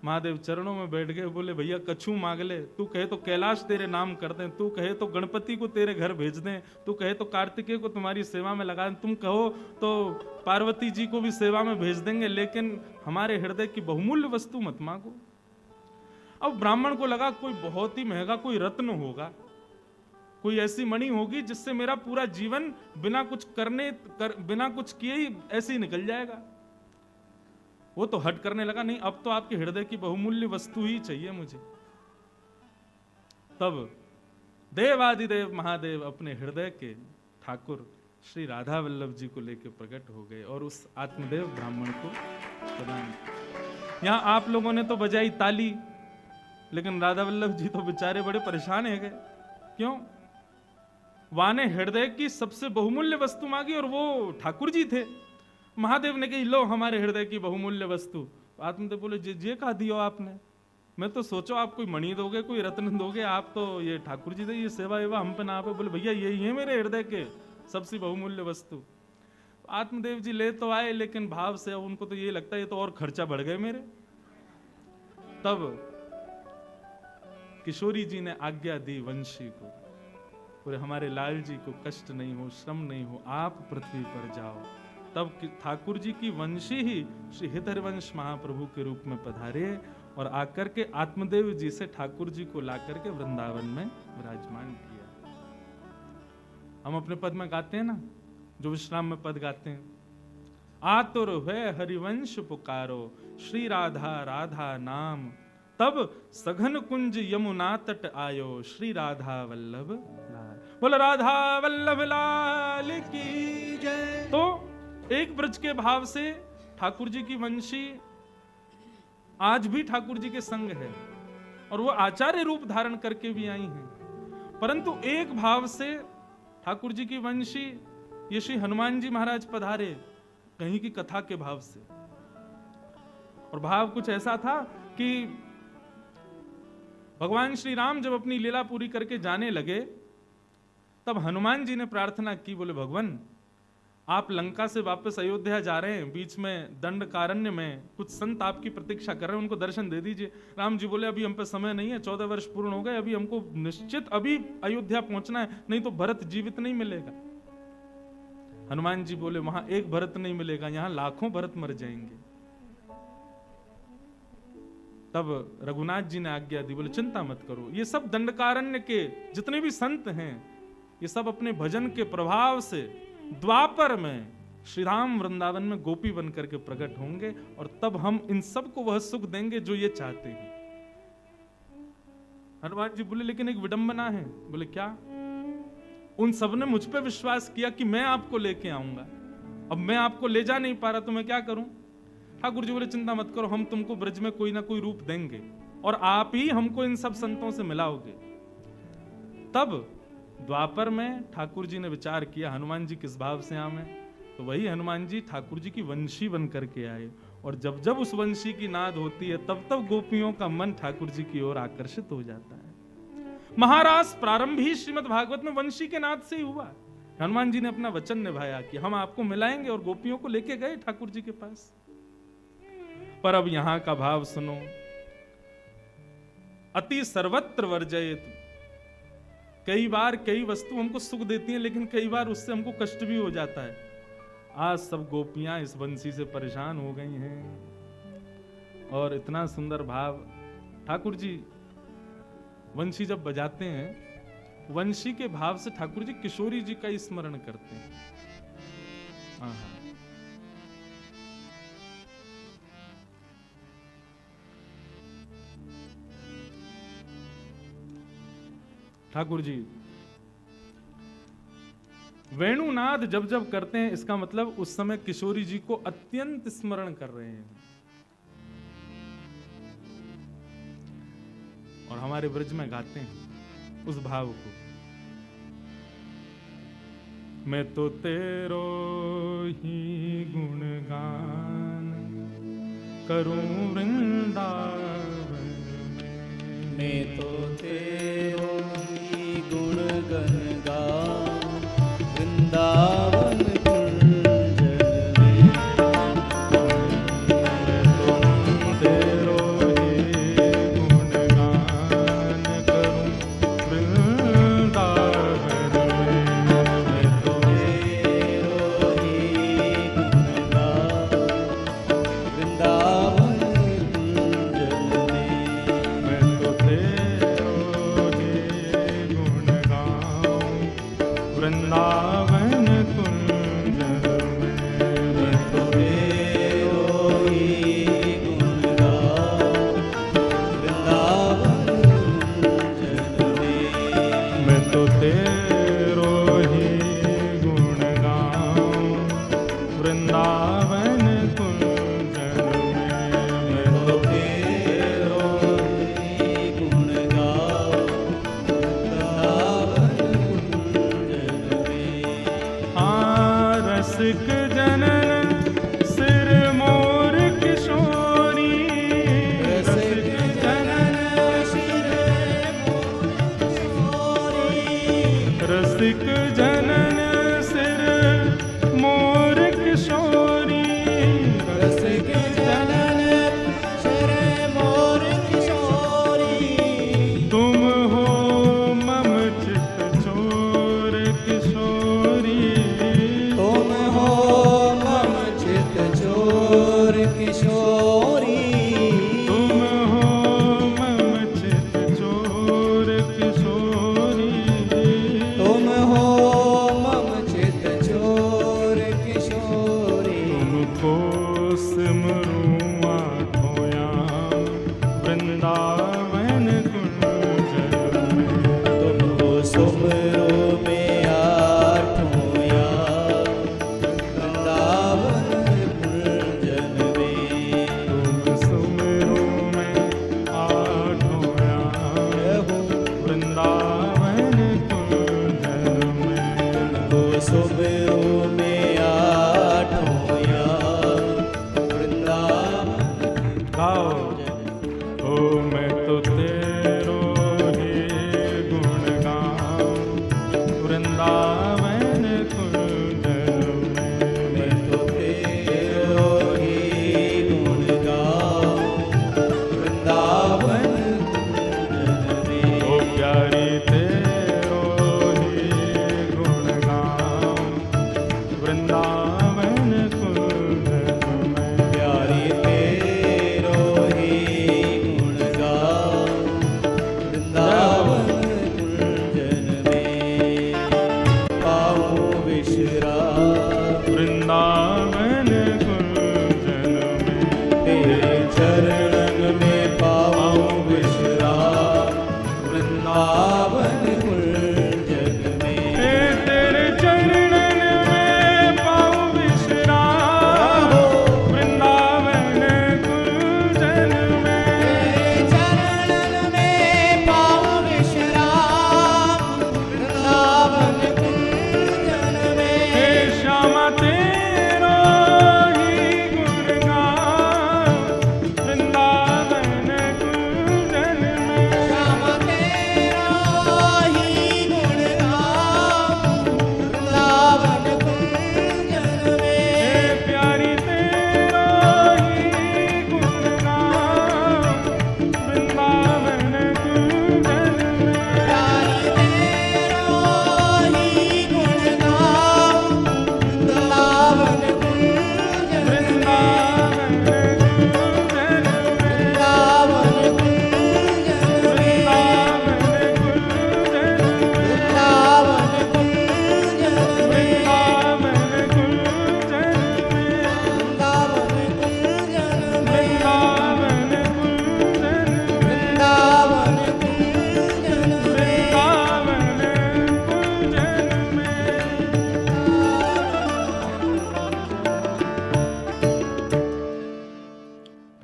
महादेव चरणों में बैठ गए। बोले, भैया कछु मांग ले। तू कहे तो कैलाश तेरे नाम कर दें, तू कहे तो गणपति को तेरे घर भेज दें, तू कहे तो कार्तिकेय को तुम्हारी सेवा में लगा दें, तुम कहो तो पार्वती जी को भी सेवा में भेज देंगे, लेकिन हमारे हृदय की बहुमूल्य वस्तु मत मांगो। अब ब्राह्मण को लगा कोई बहुत ही महंगा कोई रत्न होगा, कोई ऐसी मणि होगी जिससे मेरा पूरा जीवन बिना कुछ बिना कुछ किए ही ऐसे ही निकल जाएगा। वो तो हट करने लगा, नहीं अब तो आपके हृदय की बहुमूल्य वस्तु ही चाहिए मुझे। तब देवादिदेव महादेव अपने हृदय के ठाकुर श्री राधा वल्लभ जी को लेकर प्रकट हो गए और उस आत्मदेव ब्राह्मण को प्रदान किया। यहां आप लोगों ने तो बजाई ताली, लेकिन राधा वल्लभ जी तो बेचारे बड़े परेशान है गए। क्यों? वाने हृदय की सबसे बहुमूल्य वस्तु मांगी और वो ठाकुर जी थे। महादेव ने कही, लो हमारे हृदय की बहुमूल्य वस्तु। आत्मदेव बोले, जे कहा दियो आपने? मैं तो सोचो आप कोई मणि दोगे, कोई रत्न दोगे, आप तो ये ठाकुर जी दे, ये सेवा वेवा हम पे ना पे। बोले, भैया यही है मेरे हृदय के सबसे बहुमूल्य वस्तु। आत्मदेव जी ले तो आए, लेकिन भाव से उनको तो ये लगता है ये तो और खर्चा बढ़ गए मेरे। तब किशोरी जी ने आज्ञा दी वंशी को, बोले हमारे लाल जी को कष्ट नहीं हो, श्रम नहीं हो, आप पृथ्वी पर जाओ। तब ठाकुर जी की वंशी ही श्री हित हरिवंश महाप्रभु के रूप में पधारे और आकर के आत्मदेव जी से ठाकुर जी को ला करके वृंदावन में विराजमान किया। हम अपने पद में गाते हैं ना, जो विश्राम में पद गाते हैं, आतुर है हरिवंश पुकारो, श्री राधा राधा नाम, तब सघन कुंज यमुना तट आयो, श्री राधा वल्लभ लाल। बोल राधा वल्लभ लाल की जय। तो एक ब्रज के भाव से ठाकुर जी की वंशी आज भी ठाकुर जी के संग है और वो आचार्य रूप धारण करके भी आई हैं। परंतु एक भाव से ठाकुर जी की वंशी ये श्री हनुमान जी महाराज पधारे कहीं की कथा के भाव से। और भाव कुछ ऐसा था कि भगवान श्री राम जब अपनी लीला पूरी करके जाने लगे, तब हनुमान जी ने प्रार्थना की, बोले भगवान आप लंका से वापस अयोध्या जा रहे हैं, बीच में दंडकारण्य में कुछ संत आपकी प्रतीक्षा कर रहे हैं, उनको दर्शन दे दीजिए। राम जी बोले अभी हम पे समय नहीं है, 14 वर्ष पूर्ण हो गए, अभी हमको निश्चित अभी अयोध्या पहुंचना है, नहीं तो भरत जीवित नहीं मिलेगा। हनुमान जी बोले वहां एक भरत नहीं मिलेगा, यहां लाखों भरत मर जाएंगे। तब रघुनाथ जी ने आज्ञा दी, बोले चिंता मत करो, ये सब दंडकारण्य के जितने भी संत हैं ये सब अपने भजन के प्रभाव से द्वापर में श्री राम वृंदावन में गोपी बन करके प्रकट होंगे और तब हम इन सब को वह सुख देंगे जो ये चाहते हैं। हनुमान जी बोले लेकिन एक विडंबना है। बोले क्या? उन सब ने मुझ पे विश्वास किया कि मैं आपको लेके आऊंगा, अब मैं आपको ले जा नहीं पा रहा तो मैं क्या करूं? ठाकुर जी बोले चिंता मत करो, हम तुमको ब्रज में कोई ना कोई रूप देंगे और आप ही हमको इन सब संतों से मिलाओगे। तब द्वापर में ठाकुर जी ने विचार किया हनुमान जी किस भाव से आवे, तो वही हनुमान जी ठाकुर जी की वंशी बन करके आए और जब जब उस वंशी की नाद होती है तब तब गोपियों का मन ठाकुर जी की ओर आकर्षित हो जाता है। महाराज प्रारंभ ही श्रीमद् भागवत में वंशी के नाद से ही हुआ। हनुमान जी ने अपना वचन निभाया कि हम आपको मिलाएंगे और गोपियों को लेके गए ठाकुर जी के पास। पर अब यहां का भाव सुनो, अति सर्वत्र वर्जयेत। कई बार कई वस्तु हमको सुख देती हैं लेकिन कई बार उससे हमको कष्ट भी हो जाता है। आज सब गोपियां इस वंशी से परेशान हो गई हैं और इतना सुंदर भाव ठाकुर जी वंशी जब बजाते हैं, वंशी के भाव से ठाकुर जी किशोरी जी का स्मरण करते हैं। आहा। ठाकुर जी वेणुनाद जब जब करते हैं इसका मतलब उस समय किशोरी जी को अत्यंत स्मरण कर रहे हैं और हमारे ब्रज में गाते हैं उस भाव को। मैं तो तेरो ही गुणगान करूं वृंदावन, मैं तो तेरो ही गुणगन गाऊं वृंदावन कुंज में। तेरो ही गुणगान करूं वृंदावन में। मैं तो तेरो ही गुण गाऊं वृंदावन कुंज में। मैं तो तेरो ही गुण गाऊं वृंदावन कुंज में। मैं तो तेरो ही गुण गाऊं वृंदावन कुंज में। मैं तो तेरो ही गुण गाऊं वृंदावन कुंज में। मैं तो तेरो ही गुण गाऊं वृंदावन कुंज में। हाँ रसिक जनन सिर मोर किशोरी, रसिक जनन शिर मोर किशोरी। रसिक जनन सिर मोर किशोरी। रसिक जनन शिर मोर किशोरी। तुम हो मम चित चोर किशोरी। तुम हो मम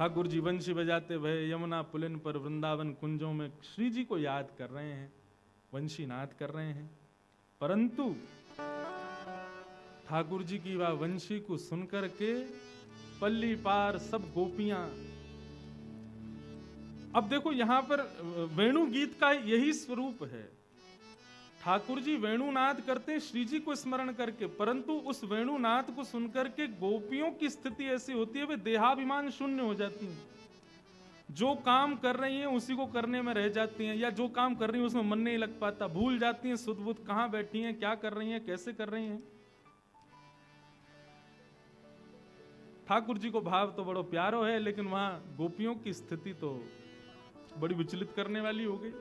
ठाकुर जी वंशी बजाते हुए यमुना पुलिन पर वृंदावन कुंजों में श्री जी को याद कर रहे हैं, वंशी नाद कर रहे हैं। परंतु ठाकुर जी की वह वंशी को सुनकर के पल्ली पार सब गोपियां, अब देखो यहां पर वेणु गीत का यही स्वरूप है। ठाकुर जी वेणुनाद करते हैं श्री जी को स्मरण करके, परंतु उस वेणुनाद को सुनकर के गोपियों की स्थिति ऐसी होती है वे देहाभिमान शून्य हो जाती हैं, जो काम कर रही हैं उसी को करने में रह जाती हैं, या जो काम कर रही हैं उसमें मन नहीं लग पाता, भूल जाती हैं सुध बुध कहां बैठी हैं, क्या कर रही हैं, कैसे कर रही हैं। ठाकुर जी को भाव तो बड़ो प्यारो है, लेकिन वहां गोपियों की स्थिति तो बड़ी विचलित करने वाली हो गई।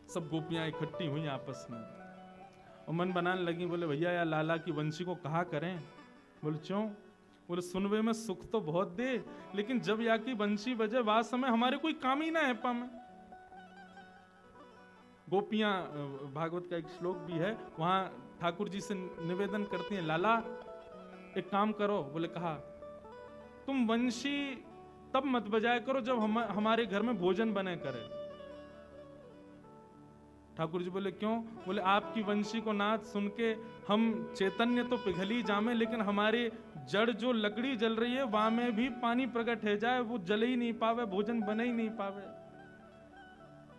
सब गोपियां इकट्ठी हुई आपस में और मन बनाने लगी, बोले भैया या लाला की वंशी को कहा करें। बोले क्यों? बोले सुनवे में सुख तो बहुत दे, लेकिन जब या की वंशी बजे वास समय हमारे कोई काम ही ना है पा में। गोपियां, भागवत का एक श्लोक भी है, वहां ठाकुर जी से निवेदन करती हैं, लाला एक काम करो। बोले कहा, तुम वंशी तब मत बजाया करो जब हमारे घर में भोजन बने करे। ठाकुर जी बोले क्यों? बोले आपकी वंशी को नाद सुन के हम चैतन्य तो पिघली जामे, लेकिन हमारे जड़ जो लकड़ी जल रही है वहां में भी पानी प्रकट है जाए, वो जल ही नहीं पावे, भोजन बने ही नहीं पावे।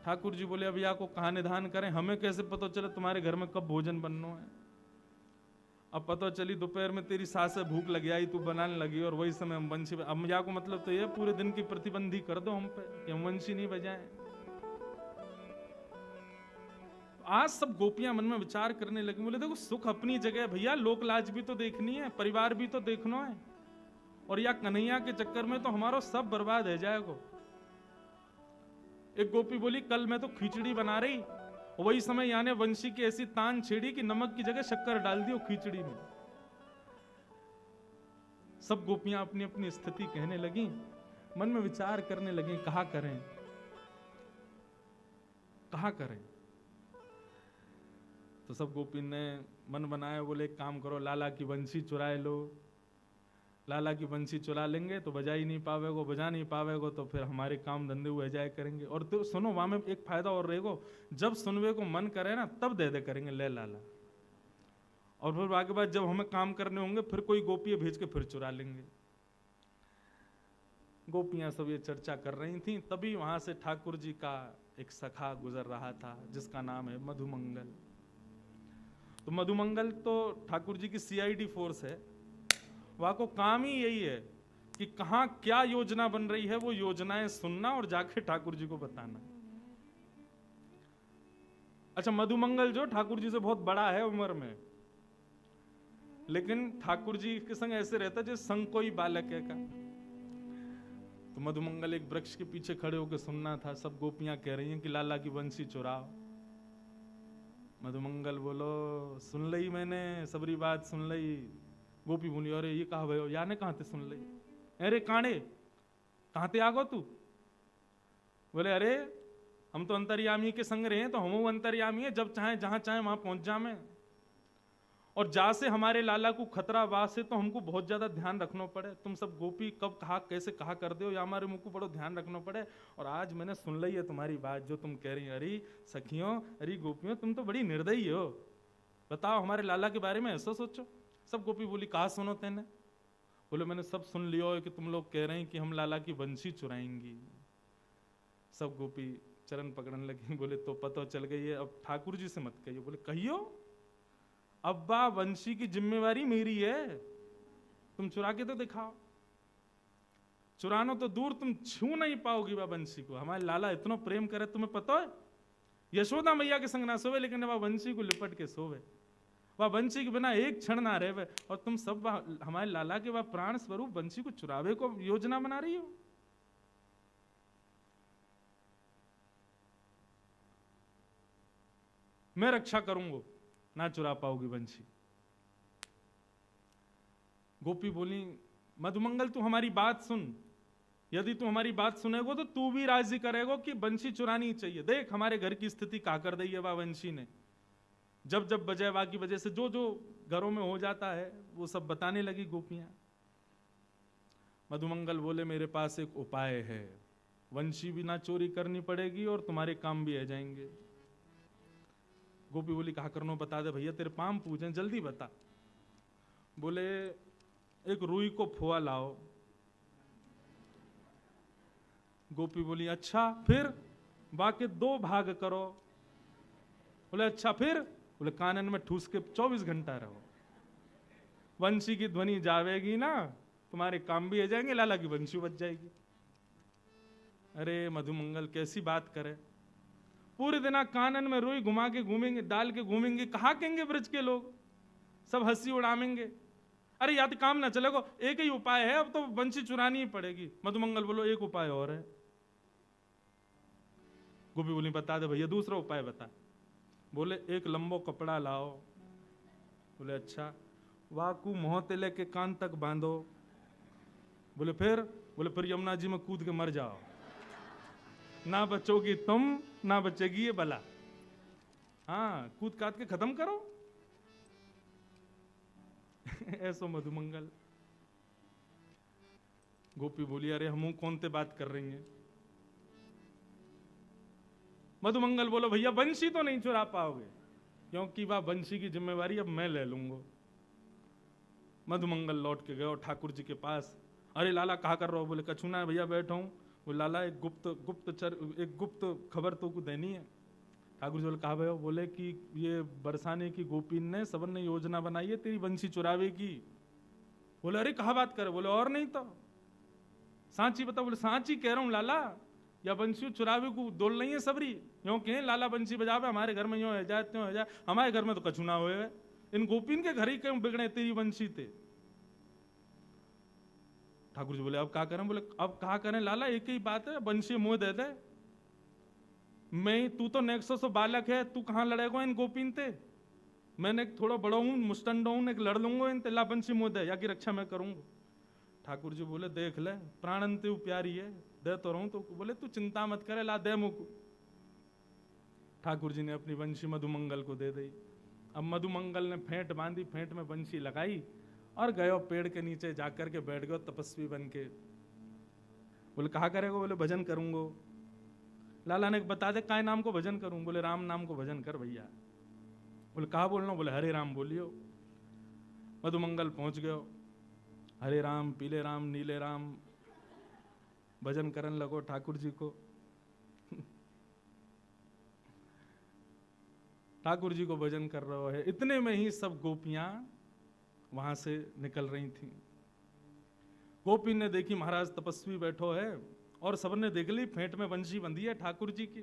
ठाकुर जी बोले अब या को कहा निधान करें, हमें कैसे पता चले तुम्हारे घर में कब भोजन बनना है। अब पता चली दोपहर में तेरी सास से भूख लगी आई, तू बनाने लगी और वही समय हम वंशी। अब या को मतलब तो ये पूरे दिन की प्रतिबंधी कर दो हम पे कि हम वंशी नहीं बजाएं। आज सब गोपियां मन में विचार करने लगी, बोले देखो सुख अपनी जगह भैया, लोक लाज भी तो देखनी है, परिवार भी तो देखना है, और या कन्हैया के चक्कर में तो हमारा सब बर्बाद है जाएगा। एक गोपी बोली कल मैं तो खिचड़ी बना रही, वही समय यानी वंशी की ऐसी तान छेड़ी कि नमक की जगह शक्कर डाल दी खिचड़ी में। सब गोपियां अपनी अपनी स्थिति कहने लगी, मन में विचार करने लगी कहा करें कहा करें। तो सब गोपी ने मन बनाया, बोले एक काम करो लाला की वंशी चुराए लो। लाला की वंशी चुरा लेंगे तो बजा ही नहीं पावेगो, बजा नहीं पावेगो तो फिर हमारे काम धंधे हुए जाए करेंगे। और तो सुनो वहां में एक फायदा और रहेगा, जब सुनवे को मन करे ना तब दे दे करेंगे ले लाला, और फिर आगे बाद जब हमें काम करने होंगे फिर कोई गोपी भेज के फिर चुरा लेंगे। गोपियां सब ये चर्चा कर रही थी, तभी वहां से ठाकुर जी का एक सखा गुजर रहा था जिसका नाम है मधुमंगल। तो मधुमंगल तो ठाकुर जी की सीआईडी फोर्स है, वहां को काम ही यही है कि कहां क्या योजना बन रही है वो योजनाएं सुनना और जाके ठाकुर जी को बताना। अच्छा मधुमंगल जो ठाकुर जी से बहुत बड़ा है उम्र में, लेकिन ठाकुर जी के संग ऐसे रहता जैसे संग कोई बालक है का। तो मधुमंगल एक वृक्ष के पीछे खड़े होकर सुनना था, सब गोपियां कह रही हैं कि लाला की वंशी चुराओ। मधुमंगल बोलो सुन लई मैंने, सबरी बात सुन लई। गोपी बोली अरे ये कहा भयो याने कहां ते सुन लई? अरे काणे कहां ते आगो तू? बोले अरे हम तो अंतर्यामी के संग रहे हैं, तो हम अंतर्यामी है, जब चाहे जहां चाहे वहां पहुंच जामे, और जा से हमारे लाला को खतरा वास है तो हमको बहुत ज्यादा ध्यान रखना पड़े। तुम सब गोपी कब कहा कैसे कहा कर दो या हमारे मुंह को बड़ो ध्यान रखना पड़े। और आज मैंने सुन ली है तुम्हारी बात जो तुम कह रही, अरे सखियों अरे गोपियों तुम तो बड़ी निर्दयी हो, बताओ हमारे लाला के बारे में ऐसा सोचो। सब गोपी बोली कहा सुनो तेने? बोले मैंने सब सुन लियो कि तुम लोग कह रहे हैं कि हम लाला की वंशी चुराएंगी। सब गोपी चरण पकड़ने लगी, बोले तो पता चल गई है, अब ठाकुर जी से मत कहिए। बोले कहियो, अब्बा वंशी की जिम्मेवारी मेरी है, तुम चुरा के तो दिखाओ। चुरानो तो दूर तुम छू नहीं पाओगी वह वंशी को। हमारे लाला इतना प्रेम करे, तुम्हें पता है यशोदा मैया के संग ना सोवे, लेकिन वह वंशी को लिपट के सोवे, वह वंशी के बिना एक क्षण ना रहे। और तुम सब हमारे लाला के वह प्राण स्वरूप वंशी को चुरावे को योजना बना रही हो। मैं रक्षा करूंगा, ना चुरा पाओगी वंशी। गोपी बोली मधुमंगल तू हमारी बात सुन, यदि तू हमारी बात सुनेगो तो तू भी राजी करेगो कि वंशी चुरानी चाहिए। देख हमारे घर की स्थिति क्या कर दी है वह वंशी ने, जब जब बजैवा की वजह से जो जो घरों में हो जाता है वो सब बताने लगी गोपियां। मधुमंगल बोले मेरे पास एक उपाय है, वंशी भी ना चोरी करनी पड़ेगी और तुम्हारे काम भी आ जाएंगे। गोपी बोली कहा करनो बता दे भैया, तेरे पाम पूछे जल्दी बता। बोले एक रुई को फुआ लाओ। गोपी बोली अच्छा फिर? बाकी 2 भाग करो। बोले अच्छा फिर? बोले कानन में ठूस के 24 घंटा रहो, वंशी की ध्वनि जावेगी ना, तुम्हारे काम भी आ जाएंगे, लाला की वंशी बच जाएगी। अरे मधुमंगल कैसी बात करे, पूरे दिन कानन में रुई घुमा के घूमेंगे, डाल के घूमेंगे, कहा कहेंगे ब्रज के लोग, सब हंसी उड़ामेंगे। अरे या तो काम ना चलेगा, एक ही उपाय है, अब तो वंशी चुरानी ही पड़ेगी। मधुमंगल बोलो एक उपाय और है। गोपी बोली बता दे भैया, दूसरा उपाय बता। बोले एक लंबो कपड़ा लाओ। बोले अच्छा, वाकू मोहते लेके कान तक बांधो। बोले फिर? बोले फिर यमुना जी में कूद के मर जाओ, ना बचोगी तुम ना बचेगी ये बला। हाँ, कूद काट के खत्म करो। ऐसो मधुमंगल। गोपी बोली अरे हम कौन ते बात कर रही हैं। मधुमंगल बोलो भैया बंशी तो नहीं चुरा पाओगे, क्योंकि वह बंशी की जिम्मेवारी अब मैं ले लूंगा। मधुमंगल लौट के गए ठाकुर जी के पास। अरे लाला कहा कर रहे हो? बोले कछुना है भैया, बैठा हूं। बोले लाला एक गुप्त खबर तो को देनी है। ठाकुर जी बोले कहा भैया? बोले कि ये बरसाने की गोपी ने सबन ने योजना बनाई है तेरी बंशी चुरावे की। बोले अरे कहा बात करे? बोले और नहीं तो सांची बता। बोले सांची कह रहा हूं लाला, या बंशी चुरावे को दोल नहीं है सबरी, यूं कहें लाला बंशी बजावे हमारे घर में यूं है जाए त्यों है जाए, हमारे घर में तो कछु ना हुए, इन गोपीन के घर ही क्यों बिगड़े तेरी बंशी थे। ठाकुर जी बोले अब क्या करें? बोले अब कहा करें लाला, एक ही बात है, बंशी मुंह दे दे। मैं तू तो नेक्सो सो बालक है, तू कहां लड़ेगा इन गोपीन ते? मैंने थोड़ा बड़ा हूं, मुस्टंड हूं, एक लड़ लूंगा इन ला बंशी मुंह दे, या की रक्षा मैं करूंगा। ठाकुर जी बोले देख ले, प्राणन ते प्यारी है, दे तो रहूं तो। बोले तू चिंता मत करे, ला दे मुख। ठाकुर जी ने अपनी बंशी मधुमंगल को दे दी। अब मधुमंगल ने फेंट बांधी, फेंट में बंशी लगाई और गयो पेड़ के नीचे जाकर के बैठ गयो तपस्वी बन के। बोले कहा करेगा? बोले भजन करूंगो। लाला ने बता दे काय नाम को भजन करूं? बोले राम नाम को भजन कर भैया। बोले कहा बोलना? बोले हरे राम बोलियो। मधुमंगल पहुंच गयो, हरे राम पीले राम नीले राम भजन करन लगो ठाकुर जी को। ठाकुर जी को भजन कर रहा है, इतने में ही सब गोपियां वहां से निकल रही थीं। गोपी ने देखी महाराज तपस्वी बैठो है, और सबने देख ली फेंट में बंशी बंधी है ठाकुर जी की।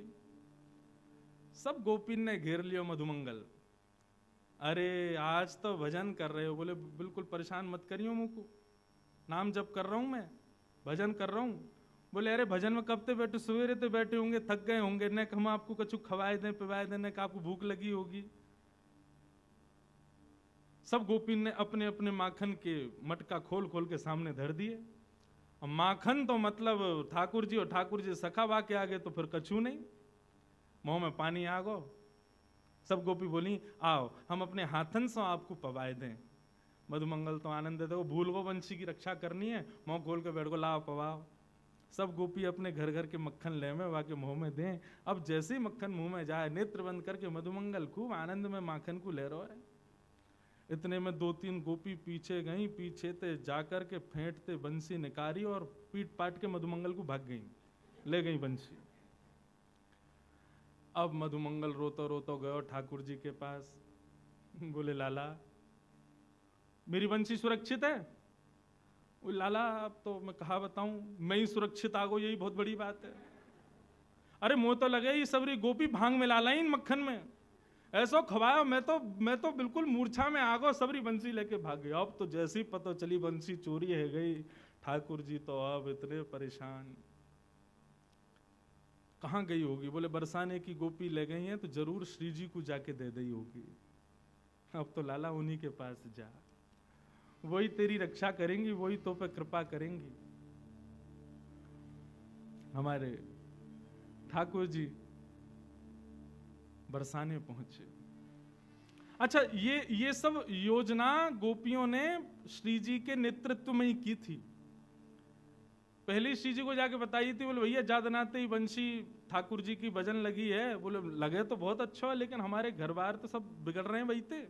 सब गोपी ने घेर लियो मधुमंगल। अरे आज तो भजन कर रहे हो? बोले बिल्कुल परेशान मत करियो मुझको, नाम जप कर रहा हूं मैं, भजन कर रहा हूं। बोले अरे भजन में कब ते बैठे? सवेरे ते बैठे होंगे, थक गए होंगे, न हम आपको कछु खवाए दें पिवाए दें, न आपको भूख लगी होगी। सब गोपी ने अपने अपने माखन के मटका खोल खोल के सामने धर दिए। और माखन तो मतलब ठाकुर जी और ठाकुर जी सखा के आगे तो फिर कछु नहीं, मुंह में पानी आ गो। सब गोपी बोली आओ हम अपने हाथन से आपको पवाए दें। मधुमंगल तो आनंद दे, भूल गो वंशी की रक्षा करनी है, मुंह खोल के बैठ गो, लाओ पवाओ। सब गोपी अपने घर घर के मक्खन ले में वाके मुंह में दें। अब जैसे ही मक्खन मुंह में जाए, नेत्र बंद करके मधुमंगल खूब आनंद में माखन को ले रहा है। इतने में 2-3 गोपी पीछे गई, पीछे ते जाकर के फेंटते बंसी निकारी और पीट पाट के मधुमंगल को भाग गई, ले गई बंसी। अब मधुमंगल रोतो रोतो गयो ठाकुर जी के पास। बोले लाला मेरी बंसी सुरक्षित है? वो लाला अब तो मैं कहा बताऊं, मैं ही सुरक्षित आ गो, यही बहुत बड़ी बात है। अरे मुंह तो लगे ये सबरी गोपी भांग में लाला इन मक्खन में, ऐसो खवाया मैं तो बिल्कुल मूर्छा में आ गो, सबरी बंसी लेके भाग गया। अब तो जैसी पता चली बंसी चोरी है गई, ठाकुर जी तो अब इतने परेशान। कहाँ गई होगी? बोले बरसाने की गोपी ले गई हैं, तो जरूर श्री जी को जाके दे दी होगी। अब तो लाला उन्हीं के पास जा, वही तेरी रक्षा करेंगी, वही तो पे कृपा करेंगी। हमारे ठाकुर जी बरसाने पहुंचे। अच्छा, ये सब योजना गोपियों ने श्री जी के नेतृत्व में ही की थी। पहले श्री जी को जाके बताई थी, बोले भैया जादनाते ही बंशी ठाकुर जी की भजन लगी है। बोले लगे तो बहुत अच्छा है, लेकिन हमारे घर बार तो सब बिगड़ रहे हैं बैठे।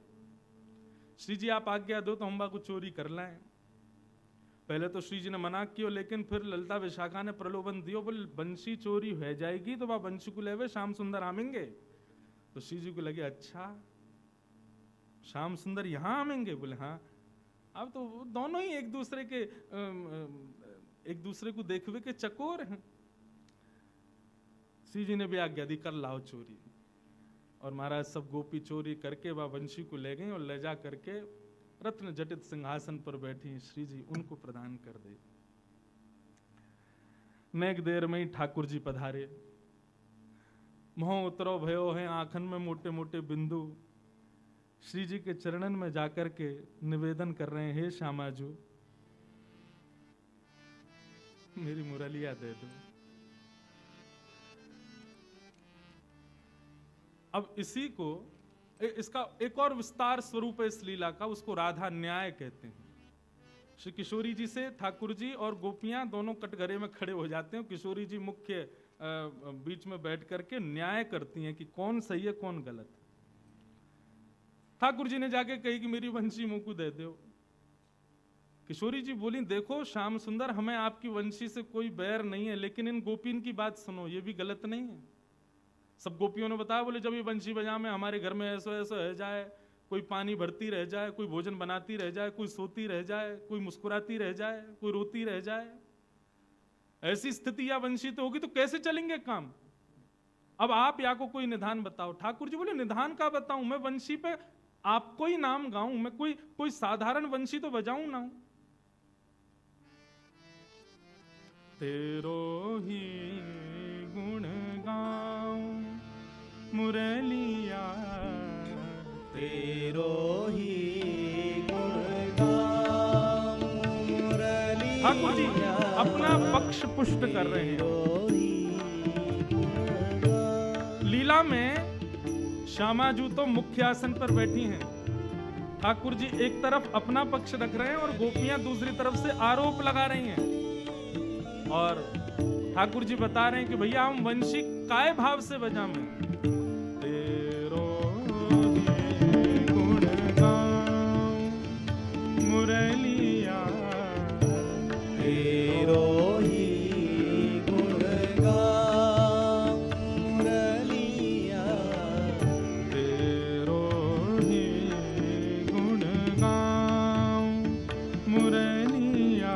श्री जी आप आज्ञा दो तो हम बा को चोरी कर लाएं। पहले तो श्री जी ने मना किया, लेकिन फिर ललिता विशाखा ने प्रलोभन दियो, बोले बंशी चोरी हो जाएगी तो वह बंशी को लेवे श्याम सुंदर आमेंगे। तो श्री जी को लगे अच्छा श्याम सुंदर यहाँ आमेंगे। बोले हाँ। अब तो दोनों ही एक दूसरे को देखवे के चकोर हैं। श्री जी ने भी आज्ञा दी कर लाओ चोरी। और महाराज सब गोपी चोरी करके वह वंशी को ले गई और ले जा करके रत्न जटित सिंहासन पर बैठी श्री जी उनको प्रदान कर दे। नेक देर में ही ठाकुर जी पधारे। मोह उतरो भयो है आंखन में मोटे मोटे बिंदु। श्री जी के चरणन में जाकर के निवेदन कर रहे हैं, हे श्यामाजू मेरी मुरलिया दे दो। अब इसी को इसका एक और विस्तार स्वरूप है इस लीला का, उसको राधा न्याय कहते हैं। श्री किशोरी जी से ठाकुर जी और गोपियां दोनों कटघरे में खड़े हो जाते हैं। किशोरी जी मुख्य बीच में बैठ करके न्याय करती हैं कि कौन सही है कौन गलत है। ठाकुर जी ने जाके कही कि मेरी वंशी मुंह को दे दो। किशोरी जी बोली देखो श्याम सुंदर हमें आपकी वंशी से कोई बैर नहीं है, लेकिन इन गोपीन की बात सुनो, ये भी गलत नहीं है। सब गोपियों ने बताया, बोले जब ये बंशी बजा में हमारे घर में ऐसा ऐसा रह जाए, कोई पानी भरती रह जाए, कोई भोजन बनाती रह जाए, कोई सोती रह जाए, कोई मुस्कुराती रह जाए, कोई रोती रह जाए, ऐसी स्थिति या वंशी तो होगी तो कैसे चलेंगे काम। अब आप या को कोई निधान बताओ। ठाकुर जी बोले निधान का बताऊं, मैं वंशी पे आपको ही नाम गाऊं, मैं कोई साधारण वंशी तो बजाऊं ना। तेरो ही गुण गाऊं मुरलिया, तेरो ही गुण गाऊं मुरलिया। ठाकुर जी अपना पक्ष पुष्ट कर रहे हैं। लीला में श्यामाजू तो मुख्य आसन पर बैठी हैं। ठाकुर जी एक तरफ अपना पक्ष रख रहे हैं और गोपियां दूसरी तरफ से आरोप लगा रही हैं। और ठाकुर जी बता रहे हैं कि भैया हम वंशी काय भाव से बजा में। तेरो ही गुण गाऊं मुरलिया, तेरो ही गुण गाऊं मुरलिया, तेरो ही गुण गाऊं मुरलिया,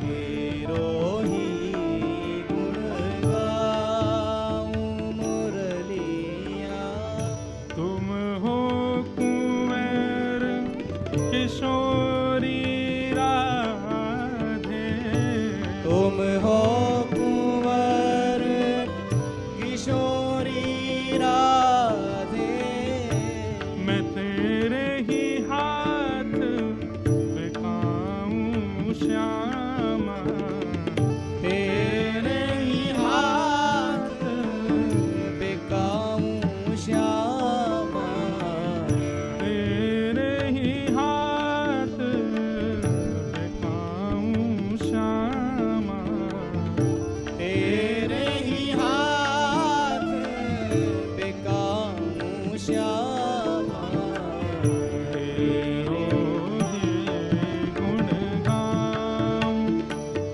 तेरो ही गुण गाऊं मुरलिया। तुम हो कुंवर किशोरी राधे, तुम हो कुंवर किशोरी राधे, मैं तेरे ही हाथ बिकाऊं श्यामा, तेरे ही हाथ बिकाऊं श्यामा, तेरे ही हाथ बिकाऊं श्यामा, तेरे ही हाथ बिकाऊं श्यामा, तेरो ही गुण गाऊं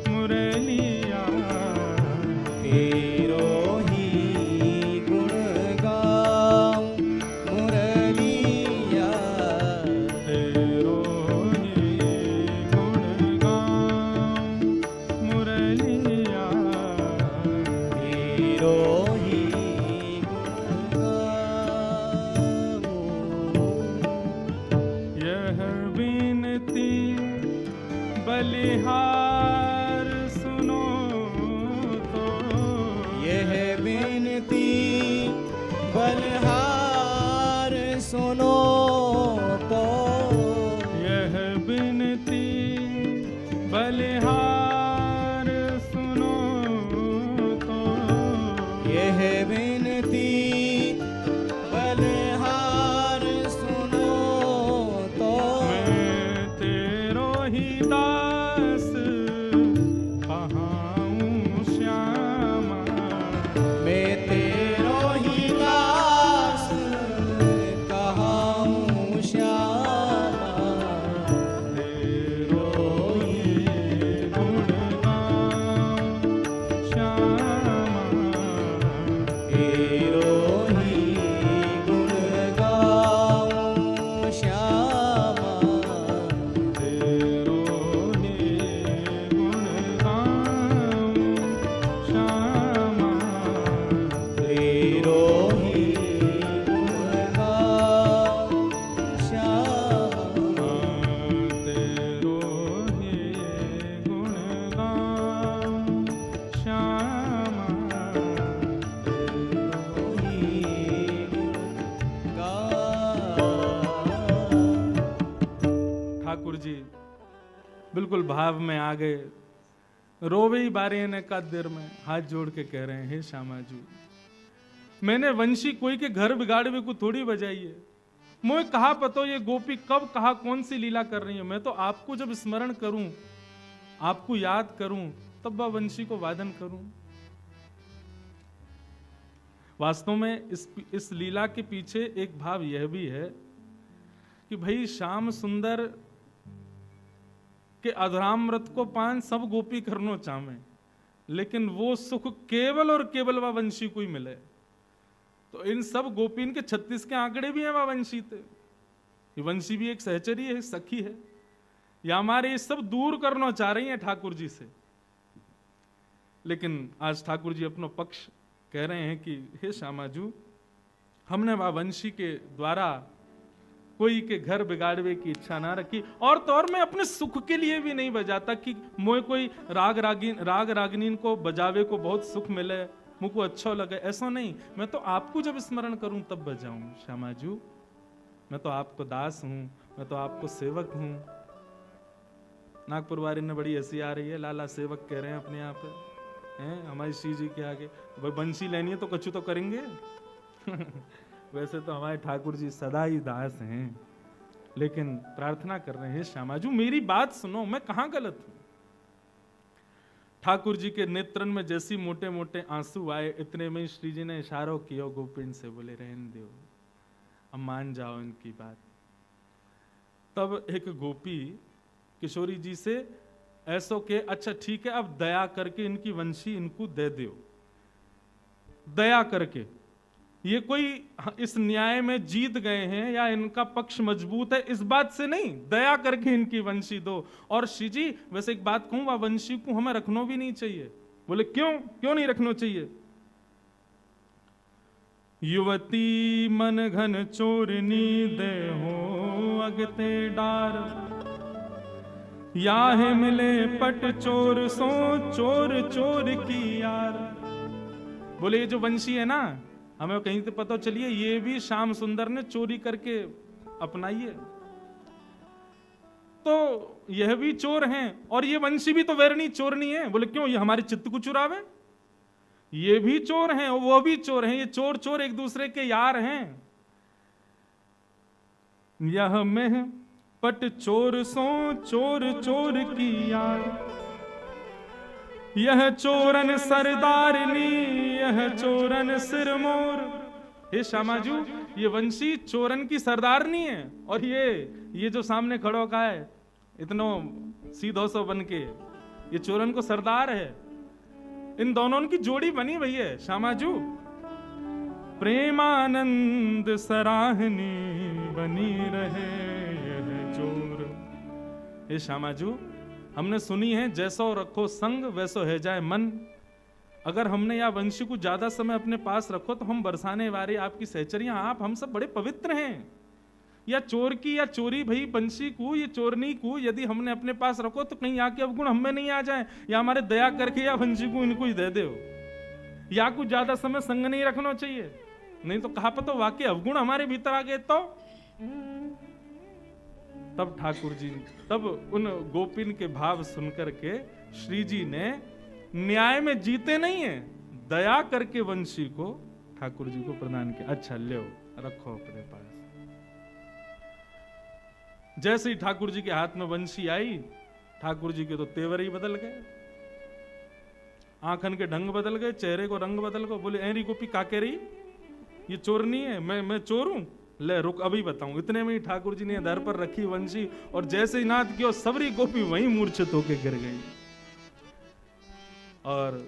मुरलिया, तेरो ही गुण गाऊं मुरलिया, तेरो ही गुण गाऊं मुरलिया, तेरो ही गुण गाऊं। यह विनती बलिहार सुनो तो, यह विनती बलिहार सुनो तो, यह विनती बलिहार सुनो तो, यह विनती बलिहार सुनो तो, मैं तेरो ही दास ठाकुर जी बिल्कुल भाव में आ गए, रोवे ही बारे ने का देर में हाथ जोड़ के कह रहे हैं, हे श्यामाजू, मैंने वंशी कोई के घर बिगाड़वे को थोड़ी बजाई है। मुझे कहा पतो ये गोपी कब कहा कौन सी लीला कर रही है। मैं तो आपको जब स्मरण करूं, आपको याद करूं, तब वह वंशी को वादन करूं। वास्तव में इस लीला के पीछे एक भाव यह भी है कि भाई श्याम सुंदर के अधरामृत को पान सब गोपी करनो चाहे, लेकिन वो सुख केवल और केवल वह वंशी को ही मिले। तो इन सब गोपीन के 36 के आंकड़े भी हैं वह वंशी थे। ये वंशी भी एक सहचरी है, सखी है, या हमारे ये सब दूर करना चाह रही हैं ठाकुर जी से। लेकिन आज ठाकुर जी अपना पक्ष कह रहे हैं कि हे श्यामाजू, हमने वह वंशी के द्वारा कोई के घर बिगाड़वे की इच्छा ना रखी, और तो और मैं अपने सुख के लिए भी नहीं बजाता कि मोए कोई राग रागिनीन को बजावे को बहुत सुख मिले, मुझको अच्छा लगे, ऐसा नहीं। मैं तो आपको जब स्मरण करूं तब बजाऊं। श्यामाजू, मैं तो आपको दास हूं, मैं तो आपको सेवक हूं। नागपुर वारी ने बड़ी हंसी आ रही है, लाला सेवक कह रहे हैं अपने आप हैं हमारी श्री जी के आगे। भाई बंसी लेनी है तो कछु तो करेंगे। वैसे तो हमारे ठाकुर जी सदा ही दास हैं, लेकिन प्रार्थना कर रहे हैं, श्यामाजू मेरी बात सुनो, मैं कहां गलत हूं। ठाकुर जी के नेत्रन में जैसी मोटे मोटे आंसू आए, इतने में श्री जी ने इशारा किया गोपिन से, बोले रहने दो, अब मान जाओ इनकी बात। तब एक गोपी किशोरी जी से ऐसो के, अच्छा ठीक है, अब दया करके इनकी वंशी इनको दे दो, दया करके। ये कोई इस न्याय में जीत गए हैं या इनका पक्ष मजबूत है, इस बात से नहीं, दया करके इनकी वंशी दो। और श्री जी वैसे एक बात कहूं, वह वंशी को हमें रखना भी नहीं चाहिए। बोले क्यों, क्यों नहीं रखना चाहिए? युवती मन घन चोरनी दे हो अगते डार, याहे मिले पट चोर सो चोर चोर की यार। बोले ये जो वंशी है ना, हमें कहीं से पता चलिए ये भी श्याम सुंदर ने चोरी करके अपनाई है, तो यह भी चोर हैं और ये वंशी भी तो वैरणी चोरनी है। बोले क्यों, ये हमारे चित्त को चुरावे? ये भी चोर हैं, वो भी चोर हैं, ये चोर चोर एक दूसरे के यार हैं। यह में पट चोर सो चोर चोर की यार, यह चोरन सरदारनी यह चोरन सिरमोर। हे श्यामाजू, ये वंशी चोरन की सरदारनी है, और ये जो सामने खड़ो का है इतनो सीधो सो बन के, ये चोरन को सरदार है। इन दोनों की जोड़ी बनी हुई है श्यामाजू। प्रेमानंद सराहनी बनी रहे यह चोर। हे श्यामाजू, हमने सुनी है जैसो रखो संग वैसो है जाए मन। अगर हमने या वंशी को ज्यादा समय अपने पास रखो तो हम बरसाने वाले आपकी सहचरियां, आप हम सब बड़े पवित्र हैं। या चोर की या चोरी भई वंशी को, ये चोरनी को यदि हमने अपने पास रखो तो कहीं आके अवगुण हमें नहीं आ जाए, या हमारे दया करके या वंशी को इनको ही दे दो। या कुछ ज्यादा समय संग नहीं रखना चाहिए, नहीं तो कहा पता वाकई अवगुण हमारे भीतर आ गए तो। तब ठाकुर जी, तब उन गोपिन के भाव सुनकर के श्री जी ने न्याय में जीते नहीं है, दया करके वंशी को ठाकुर जी को प्रदान किया। अच्छा लो रखो अपने पास। जैसे ही ठाकुर जी के हाथ में वंशी आई, ठाकुर जी के तो तेवर ही बदल गए, आंखन के ढंग बदल गए, चेहरे को रंग बदल गए। बोले ऐरी गोपी काके रही, ये चोर नहीं है, मैं चोर हूं, ले रुक अभी बताऊं। इतने में ही ठाकुर जी ने दर पर रखी वंशी और जैसे ही नाद किया, सबरी गोपी वहीं मूर्छित होकर गिर गई। और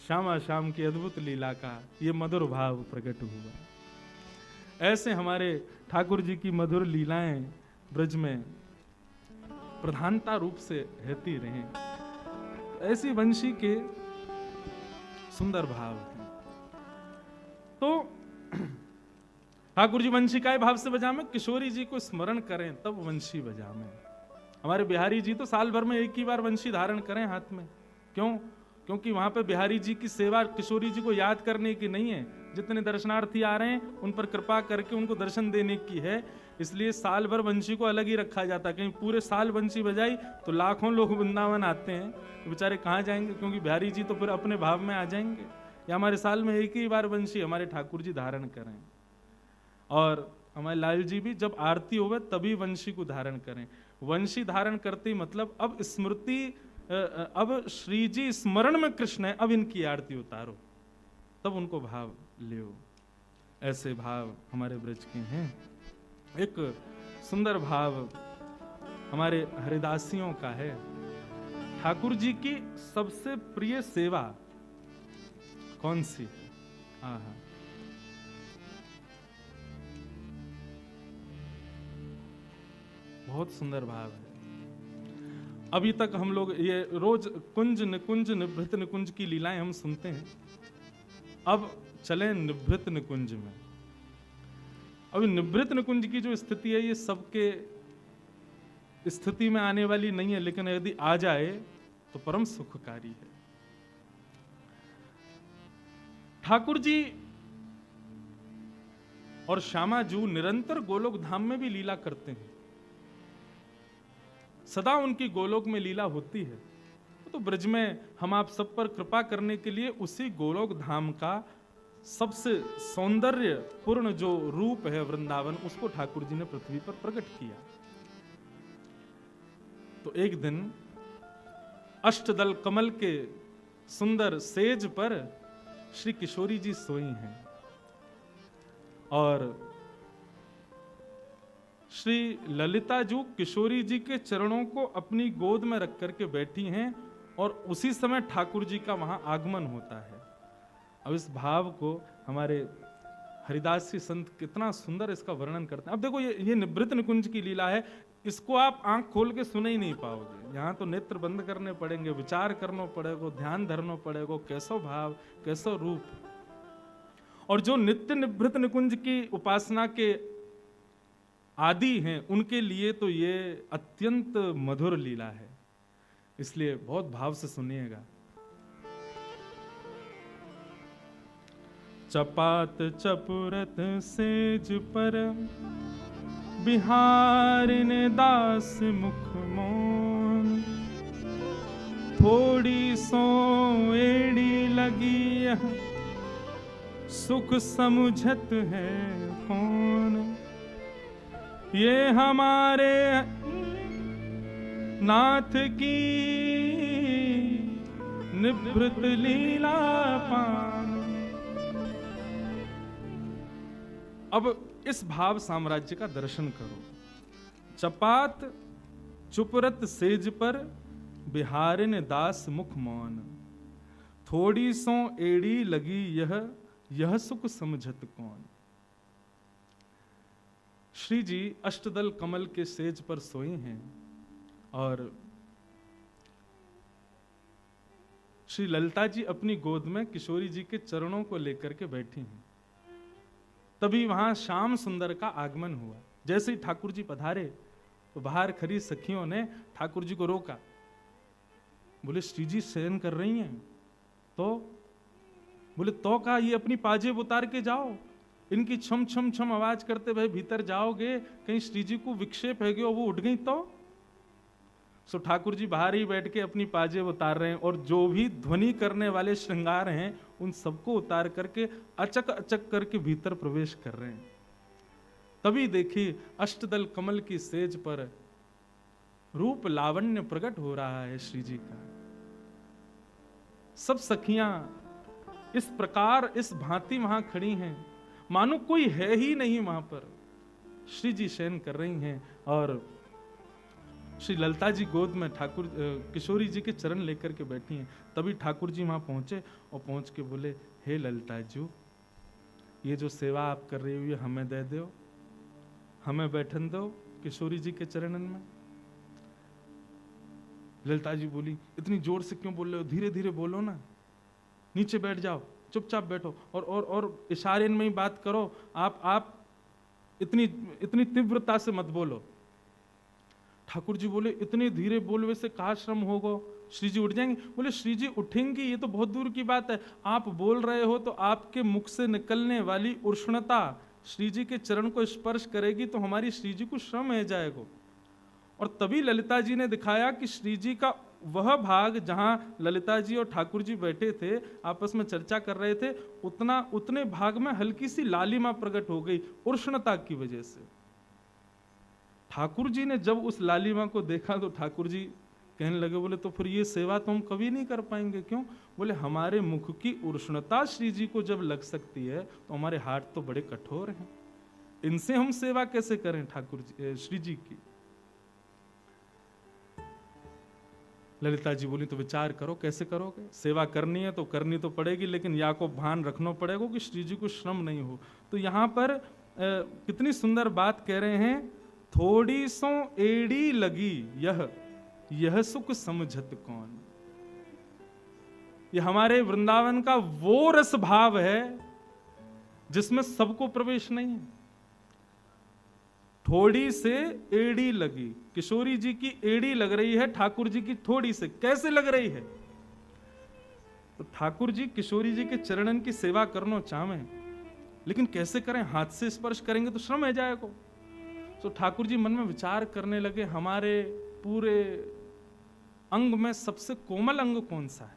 श्यामा श्याम की अद्भुत लीला का ये मधुर भाव प्रकट हुआ। ऐसे हमारे ठाकुर जी की मधुर लीलाएं ब्रज में प्रधानता रूप से रहती रहें। ऐसी वंशी के सुंदर भाव हैं। तो ठाकुर जी वंशी काय भाव से बजा में, किशोरी जी को स्मरण करें तब वंशी बजा में। हमारे बिहारी जी तो साल भर में एक ही बार वंशी धारण करें हाथ में। क्यों? क्योंकि वहां पे बिहारी जी की सेवा किशोरी जी को याद करने की नहीं है, जितने दर्शनार्थी आ रहे हैं उन पर कृपा करके उनको दर्शन देने की है। इसलिए साल भर बंशी को अलग ही रखा जाता है। कहीं पूरे साल बंशी बजाई तो लाखों लोग वृंदावन आते हैं, तो बेचारे कहाँ जाएंगे, क्योंकि बिहारी जी तो फिर अपने भाव में आ जाएंगे। या हमारे साल में एक ही बार बंशी हमारे ठाकुर जी धारण करें, और हमारे लाल जी भी जब आरती होवे तभी वंशी को धारण करें। वंशी धारण करते ही मतलब अब स्मृति, अब श्री जी स्मरण में कृष्ण है, अब इनकी आरती उतारो, तब उनको भाव लियो। ऐसे भाव हमारे ब्रज के हैं। एक सुंदर भाव हमारे हरिदासियों का है। ठाकुर जी की सबसे प्रिय सेवा कौन सी? आहा, बहुत सुंदर भाव है। अभी तक हम लोग ये रोज कुंज निकुंज निभृत निकुंज की लीलाएं हम सुनते हैं, अब चलें निभृत निकुंज में। अभी निभृत निकुंज की जो स्थिति है ये सबके स्थिति में आने वाली नहीं है, लेकिन यदि आ जाए तो परम सुखकारी है। ठाकुर जी और श्यामा जू निरंतर गोलोक धाम में भी लीला करते हैं, सदा उनकी गोलोक में लीला होती है। तो ब्रज में हम आप सब पर कृपा करने के लिए उसी गोलोक धाम का सबसे सौंदर्य पूर्ण जो रूप है वृंदावन, उसको ठाकुर जी ने पृथ्वी पर प्रकट किया। तो एक दिन अष्टदल कमल के सुंदर सेज पर श्री किशोरी जी सोई हैं और श्री ललिता जी किशोरी जी के चरणों को अपनी गोद में रख करके बैठी हैं, और उसी समय ठाकुर जी का वहां आगमन होता है। अब इस भाव को हमारे हरिदास जी संत कितना सुंदर इसका वर्णन करते हैं। अब देखो ये निभृत निकुंज की लीला है, इसको आप आंख खोल के सुन ही नहीं पाओगे। यहाँ तो नेत्र बंद करने पड़ेंगे, विचार करना पड़ेगा, ध्यान धरना पड़ेगा, कैसो भाव कैसो रूप। और जो नित्य निभृत निकुंज की उपासना के आदि हैं उनके लिए तो ये अत्यंत मधुर लीला है, इसलिए बहुत भाव से सुनिएगा। चपात चपुरत सेज पर बिहारिन दास मुख मोन, थोड़ी सो एड़ी लगी सुख समुझत है कौन। ये हमारे नाथ की निभृत लीला पान। अब इस भाव साम्राज्य का दर्शन करो। चपात चुपरत सेज पर बिहारिन दास मुख मौन, थोड़ी सो एड़ी लगी यह सुख समझत कौन। श्री जी अष्टदल कमल के सेज पर सोए हैं और श्री ललिता जी अपनी गोद में किशोरी जी के चरणों को लेकर के बैठी हैं। तभी वहां श्याम सुंदर का आगमन हुआ। जैसे ही ठाकुर जी पधारे तो बाहर खड़ी सखियों ने ठाकुर जी को रोका, बोले श्री जी शयन कर रही हैं। तो बोले तो का ये अपनी पाजेब उतार के जाओ, इनकी छम छम छम आवाज करते भाई भीतर जाओगे, कहीं श्री जी को विक्षेप है वो उठ गई तो। सो ठाकुर जी बाहर ही बैठ के अपनी पाजेब उतार रहे हैं और जो भी ध्वनि करने वाले श्रृंगार हैं उन सबको उतार करके अचक अचक करके भीतर प्रवेश कर रहे हैं। तभी देखिए अष्टदल कमल की सेज पर रूप लावण्य प्रकट हो रहा है श्री जी का। सब सखियां इस प्रकार इस भांति वहां खड़ी हैं, मानो कोई है ही नहीं वहां पर। श्री जी शयन कर रही हैं और श्री ललिता जी गोद में ठाकुर किशोरी जी के चरण लेकर के बैठी हैं। तभी ठाकुर जी वहां पहुंचे और पहुंच के बोले, हे ललिता जी, ये जो सेवा आप कर रही हो ये हमें दे दो, हमें बैठन दो किशोरी जी के चरणन में। ललिता जी बोली, इतनी जोर से क्यों बोल रहे हो, धीरे धीरे बोलो ना, नीचे बैठ जाओ, चुपचाप बैठो और इशारे में ही बात करो, आप इतनी तीव्रता से मत बोलो। ठाकुर जी बोले, इतने धीरे बोलने से कहाँ श्रम होगा, श्री जी उठ जाएंगे। बोले श्री जी उठेंगी ये तो बहुत दूर की बात है, आप बोल रहे हो तो आपके मुख से निकलने वाली उष्णता श्री जी के चरण को स्पर्श करेगी तो हमारी श्री जी को श्रम है जाएगा। और तभी ललिता जी ने दिखाया कि श्री जी का वह भाग जहां ललिता जी और ठाकुर जी बैठे थे, आपस में चर्चा कर रहे थे, उतने भाग में हल्की सी लालिमा प्रकट हो गई उष्णता की वजह से। ठाकुर जी ने जब उस लालिमा को देखा तो ठाकुर जी कहने लगे, बोले तो फिर ये सेवा तो हम कभी नहीं कर पाएंगे। क्यों? बोले हमारे मुख की उष्णता श्री जी को जब लग सकती है तो हमारे हाथ तो बड़े कठोर हैं, इनसे हम सेवा कैसे करें ठाकुर जी श्री जी की। ललिता जी बोली तो विचार करो कैसे करोगे, सेवा करनी है तो करनी तो पड़ेगी, लेकिन या को भान रखना पड़ेगा कि श्री जी को श्रम नहीं हो। तो यहाँ पर कितनी सुंदर बात कह रहे हैं, थोड़ी सो एड़ी लगी यह सुख समझत कौन। ये हमारे वृंदावन का वो रस भाव है जिसमें सबको प्रवेश नहीं है। थोड़ी से एड़ी लगी, किशोरी जी की एड़ी लग रही है ठाकुर जी की थोड़ी से। कैसे लग रही है? तो ठाकुर जी किशोरी जी के चरणन की सेवा करना चाहें, लेकिन कैसे करें? हाथ से स्पर्श करेंगे तो श्रम है जाएगा। तो ठाकुर जी मन में विचार करने लगे, हमारे पूरे अंग में सबसे कोमल अंग कौन सा है?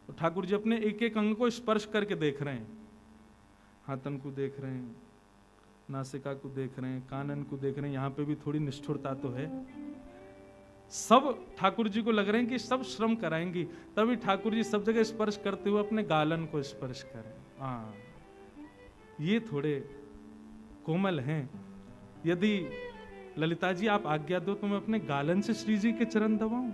तो ठाकुर जी अपने एक एक अंग को स्पर्श करके देख रहे हैं। हाथन को देख रहे हैं, नासिका को देख रहे हैं, कानन को देख रहे हैं। यहाँ पे भी थोड़ी निष्ठुरता तो है। सब ठाकुर जी को लग रहे हैं कि सब श्रम कराएंगी, तभी ठाकुर जी सब जगह स्पर्श करते हुए अपने गालन को स्पर्श करें। हाँ, ये थोड़े कोमल हैं। यदि ललिता जी आप आज्ञा दो तो मैं अपने गालन से श्री जी के चरण दबाऊं।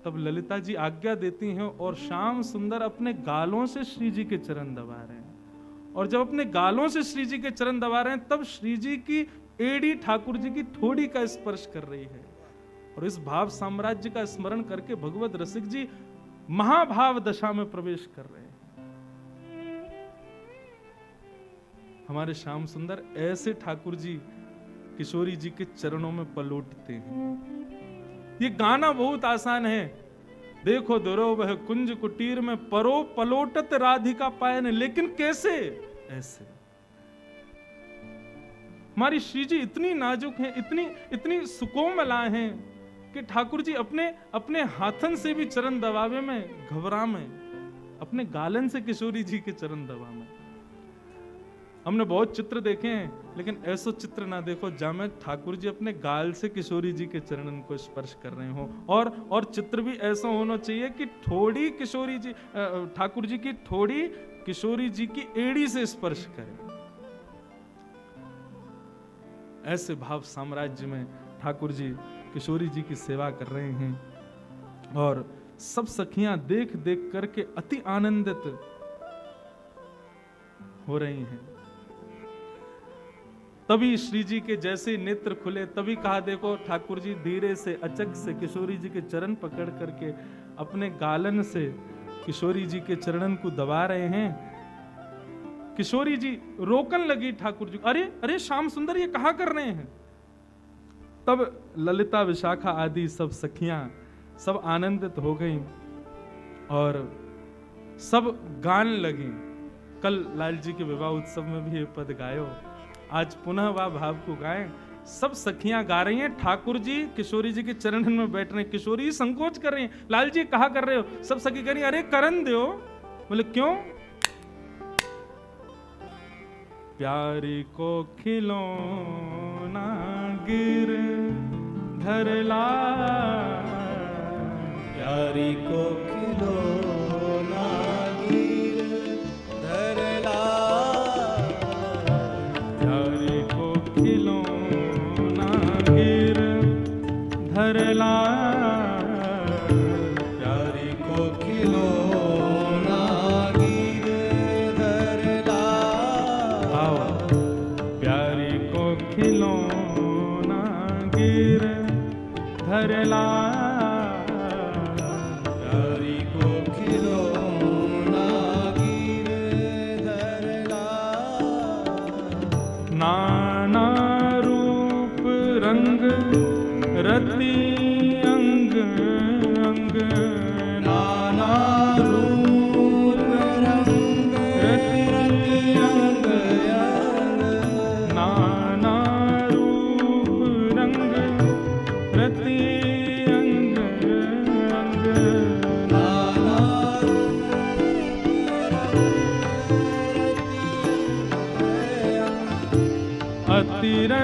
तब ललिता जी आज्ञा देती हैं और श्याम सुंदर अपने गालों से श्री जी के चरण दबा रहे हैं। और जब अपने गालों से श्री जी के चरण दबा रहे हैं तब श्री जी की एड़ी ठाकुर जी की ठोड़ी का स्पर्श कर रही है। और इस भाव साम्राज्य का स्मरण करके भगवत रसिक जी महाभाव दशा में प्रवेश कर रहे हैं। हमारे श्याम सुंदर ऐसे ठाकुर जी किशोरी जी के चरणों में पलोटते हैं। ये गाना बहुत आसान है। देखो दरो वह कुंज कुटीर में परो पलोटत राधिका पायन, लेकिन कैसे? ऐसे। हमारी श्री जी इतनी नाजुक हैं, इतनी सुकोमला हैं कि ठाकुर जी अपने हाथन से भी चरण दबावे में घबरा में, अपने गालन से किशोरी जी के चरण दबा में। हमने बहुत चित्र देखे हैं, लेकिन ऐसा चित्र ना देखो जहां में ठाकुर जी अपने गाल से किशोरी जी के चरणन को स्पर्श कर रहे हो। और चित्र भी ऐसा होना चाहिए कि थोड़ी किशोरी जी ठाकुर जी की थोड़ी किशोरी जी की एड़ी से स्पर्श करे। ऐसे भाव साम्राज्य में ठाकुर जी किशोरी जी की सेवा कर रहे हैं और सब सखियां देख देख करके अति आनंदित हो रही हैं। तभी श्री जी के जैसे नेत्र खुले, तभी कहा देखो ठाकुर जी धीरे से अचक से किशोरी जी के चरण पकड़ करके अपने गालन से किशोरी जी के चरणन को दबा रहे हैं। किशोरी जी रोकन लगी ठाकुर जी, अरे अरे श्याम सुंदर ये कहा कर रहे हैं? तब ललिता विशाखा आदि सब सखियां सब आनंदित हो गईं और सब गान लगी। कल लाल जी के विवाह उत्सव में भी ये पद गायो, आज पुनः वह भाव को गाएं। सब सखियां गा रही हैं, ठाकुर जी किशोरी जी के चरणन में बैठ रहे हैं। किशोरी संकोच कर रही हैं, लाल जी कहा कर रहे हो? सब सखी कह रही अरे करन दो। बोले क्यों? प्यारी को खिलौना गिर धरला, प्यारी को खिलौना गिर धरला, प्यारी को खिलौना गिर धरला, प्यारी को खिलौना गिर धरला, आओ प्यारी को खिलौना गिर धरला, प्यारी को खिलौना गिर धरला, नाना रूप रंग रति अंग अंग, नाना रूप रंग रति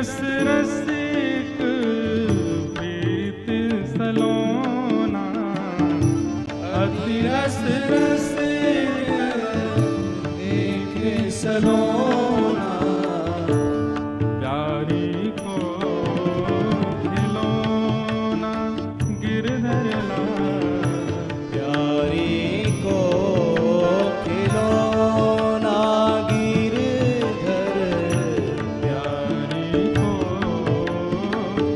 रस रसिक प्रीत सलोना, अति रस रसिक एक सलोना, प्यारी को खिलौना गिरधर लाल, प्यारी को खिलौना गिरधर, प्यारी को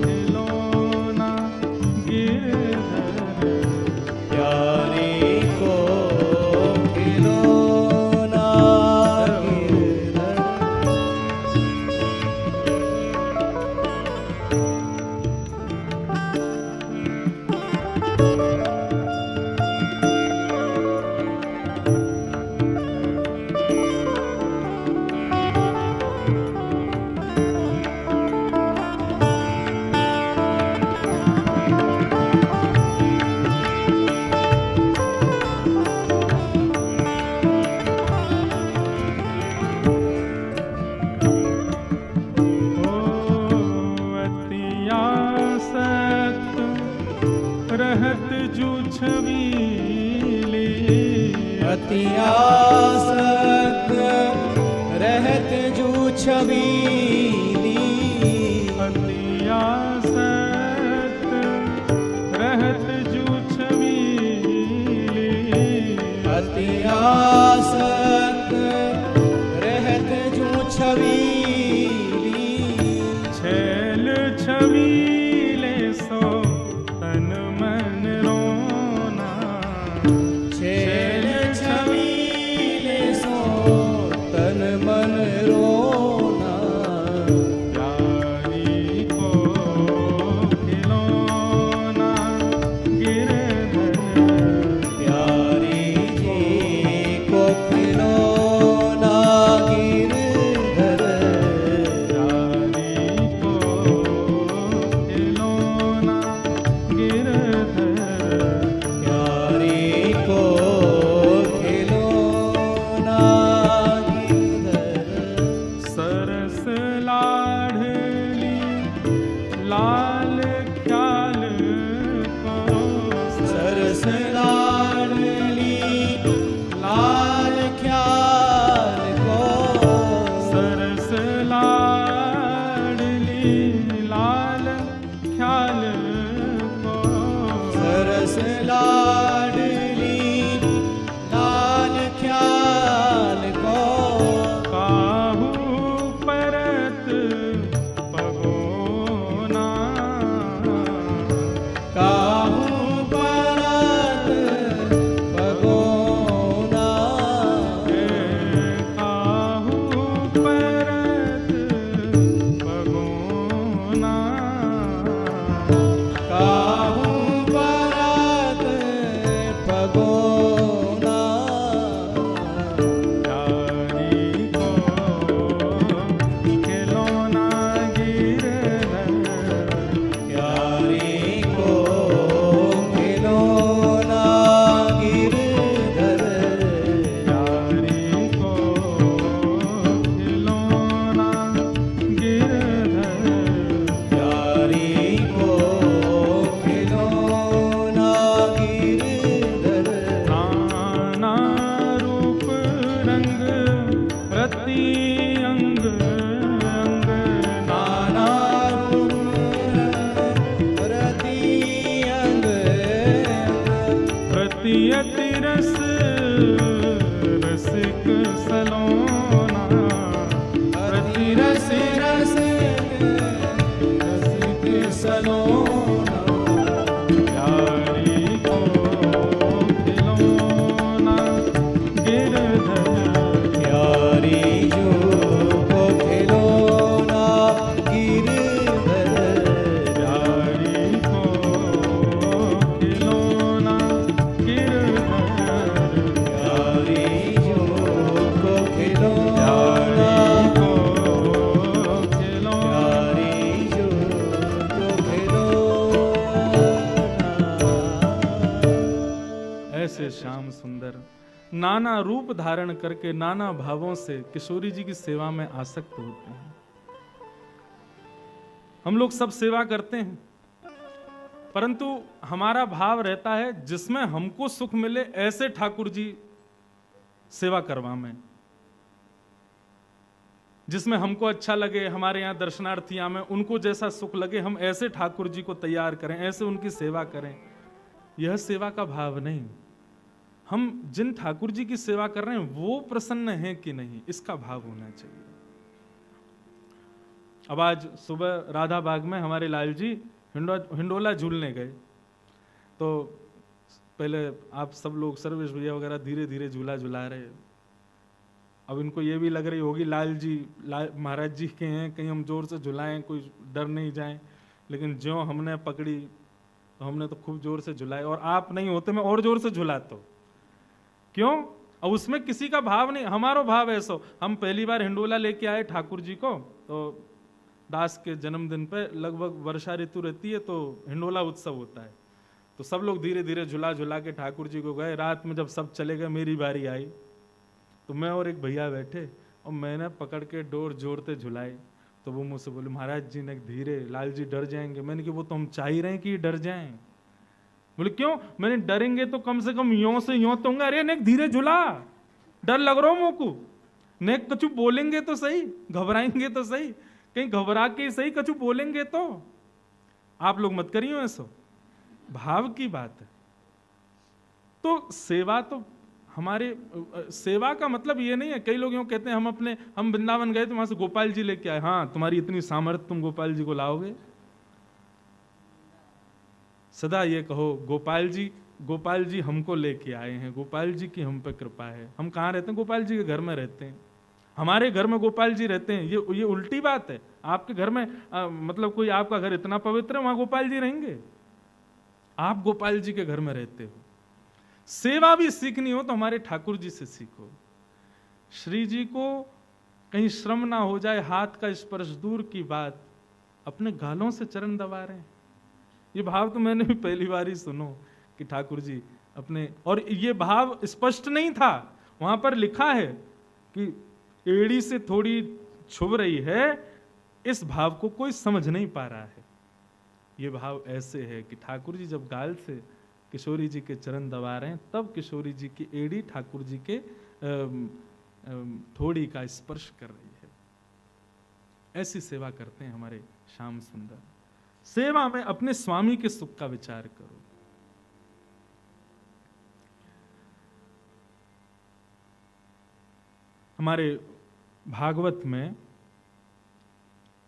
खिलौना गिरधर, प्यारी को खिलौना गिरधर। रहत जू छबीली, अति आसक्त रहत जू छबीली, अति आसक्त रहत जू छबीली, अति आसक्त रहत जू छबीली, छैल छबीले सो तन मन रोना, छैल छबीले सो तन मन रोना, प्यारी को खिलौना गिरधर, प्यारी जी को खिलौना गिरधर, प्यारी को खिलौना गिरधर, प्यारी को खिलौना गिरधर, सरस लाडली लाल ख्याल को, सरस लाडली लाल ख्याल को, सरस लाडली लाल ख्याल को, सरस लाडली लाल ख्याल को, काहू परत पगोना, काहू परत पगोना, काहू परत पगोना, काहू परत पगोना, प्यारी को खिलौना गिरधर, प्यारी को खिलौना गिरधर, प्यारी को खिलौना गिरधर, प्यारी को खिलौना गिरधर, नाना रूप रंग प्रति अंग अंग, नाना रूप रति अंग, प्रति अति रस रसिक सलोना, अति रस रस रसिक सलोना, प्यारी को खिलौना गिरधर, प्यारी जो को खिलौना गिरधर, प्यारी को खिलौना गिरधर, प्यारी जो को खिलौना, प्यारी को खिलौना, प्यारी जो को खिलौना। ऐसे श्याम सुंदर नाना रूप धारण करके नाना भावों से किशोरी जी की सेवा में आसक्त होते हैं। हम लोग सब सेवा करते हैं, परंतु हमारा भाव रहता है जिसमें हमको सुख मिले ऐसे ठाकुर जी सेवा करवा में, जिसमें हमको अच्छा लगे, हमारे यहाँ दर्शनार्थी आवे उनको जैसा सुख लगे, हम ऐसे ठाकुर जी को तैयार करें, ऐसे उनकी सेवा करें। यह सेवा का भाव नहीं। हम जिन ठाकुर जी की सेवा कर रहे हैं वो प्रसन्न हैं कि नहीं, इसका भाव होना चाहिए। अब आज सुबह राधा बाग में हमारे लाल जी हिंडोला झूलने गए, तो पहले आप सब लोग सर्वेश भैया वगैरह धीरे धीरे झूला झुला रहे। अब इनको ये भी लग रही होगी लाल जी महाराज जी के हैं, कहीं हम जोर से झुलाएं, कोई डर नहीं जाए। लेकिन जो हमने पकड़ी तो हमने तो खूब जोर से झुलाए, और आप नहीं होते मैं और जोर से झुलाता हूं। क्यों? अब उसमें किसी का भाव नहीं, हमारा भाव ऐसा। हम पहली बार हिंडोला लेके आए ठाकुर जी को, तो दास के जन्मदिन पे लगभग वर्षा ऋतु रहती है, तो हिंडोला उत्सव होता है, तो सब लोग धीरे धीरे झुला झुला के ठाकुर जी को गए। रात में जब सब चले गए, मेरी बारी आई, तो मैं और एक भैया बैठे और मैंने पकड़ के डोर जोड़ते झुलाए। तो वो मुझसे बोले महाराज जी ने धीरे, लाल जी डर जाएंगे। मैंने कहा वो तो हम चाह ही रहे हैं कि डर जाएं। बोले क्यों? मैंने डरेंगे तो कम से कम यों से यों तो, अरे नेक धीरे झुला, डर लग रहा हो मोकू, नेक कछु बोलेंगे तो सही, घबराएंगे तो सही, कहीं घबरा के सही कछु बोलेंगे तो। आप लोग मत करियो ऐसा, भाव की बात है। तो सेवा तो हमारे, सेवा का मतलब ये नहीं है, कई लोग यूं कहते हैं हम वृंदावन गए तो वहां से गोपाल जी लेके आए, हाँ तुम्हारी इतनी सामर्थ्य तुम गोपाल जी को लाओगे। सदा ये कहो गोपाल जी हमको लेके आए हैं, गोपाल जी की हम पे कृपा है। हम कहाँ रहते हैं? गोपाल जी के घर में रहते हैं, हमारे घर में गोपाल जी रहते हैं। ये उल्टी बात है। आपके घर में मतलब कोई आपका घर इतना पवित्र है, वहां गोपाल जी रहेंगे? आप गोपाल जी के घर में रहते हो। सेवा भी सीखनी हो तो हमारे ठाकुर जी से सीखो। श्री जी को कहीं श्रम ना हो जाए, हाथ का स्पर्श दूर की बात, अपने गालों से चरण दबा रहे हैं। ये भाव तो मैंने भी पहली बार ही सुनो कि ठाकुर जी अपने, और ये भाव स्पष्ट नहीं था, वहां पर लिखा है कि एड़ी से थोड़ी छुभ रही है, इस भाव को कोई समझ नहीं पा रहा है। ये भाव ऐसे है कि ठाकुर जी जब गाल से किशोरी जी के चरण दबा रहे हैं, तब किशोरी जी की एड़ी ठाकुर जी के थोड़ी का स्पर्श कर रही है। ऐसी सेवा करते हैं हमारे श्याम सुंदर। सेवा में अपने स्वामी के सुख का विचार करो। हमारे भागवत में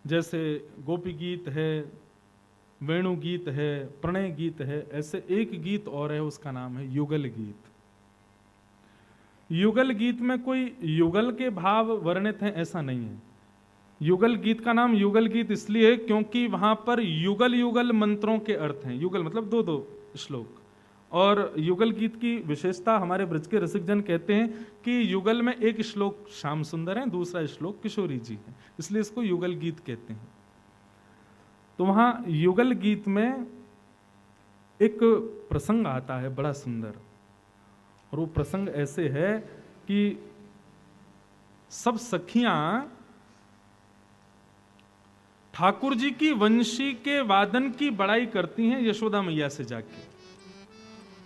जैसे गोपी गीत है, वेणु गीत है, प्रणय गीत है, ऐसे एक गीत और है, उसका नाम है युगल गीत। युगल गीत में कोई युगल के भाव वर्णित हैं ऐसा नहीं है। युगल गीत का नाम युगल गीत इसलिए है क्योंकि वहां पर युगल युगल मंत्रों के अर्थ हैं। युगल मतलब दो दो श्लोक। और युगल गीत की विशेषता हमारे ब्रज के रसिकजन कहते हैं कि युगल में एक श्लोक श्याम सुंदर है, दूसरा श्लोक किशोरी जी है, इसलिए इसको युगल गीत कहते हैं। तो वहां युगल गीत में एक प्रसंग आता है बड़ा सुंदर, और वो प्रसंग ऐसे है कि सब सखियां ठाकुर जी की वंशी के वादन की बड़ाई करती हैं यशोदा मैया से जाके,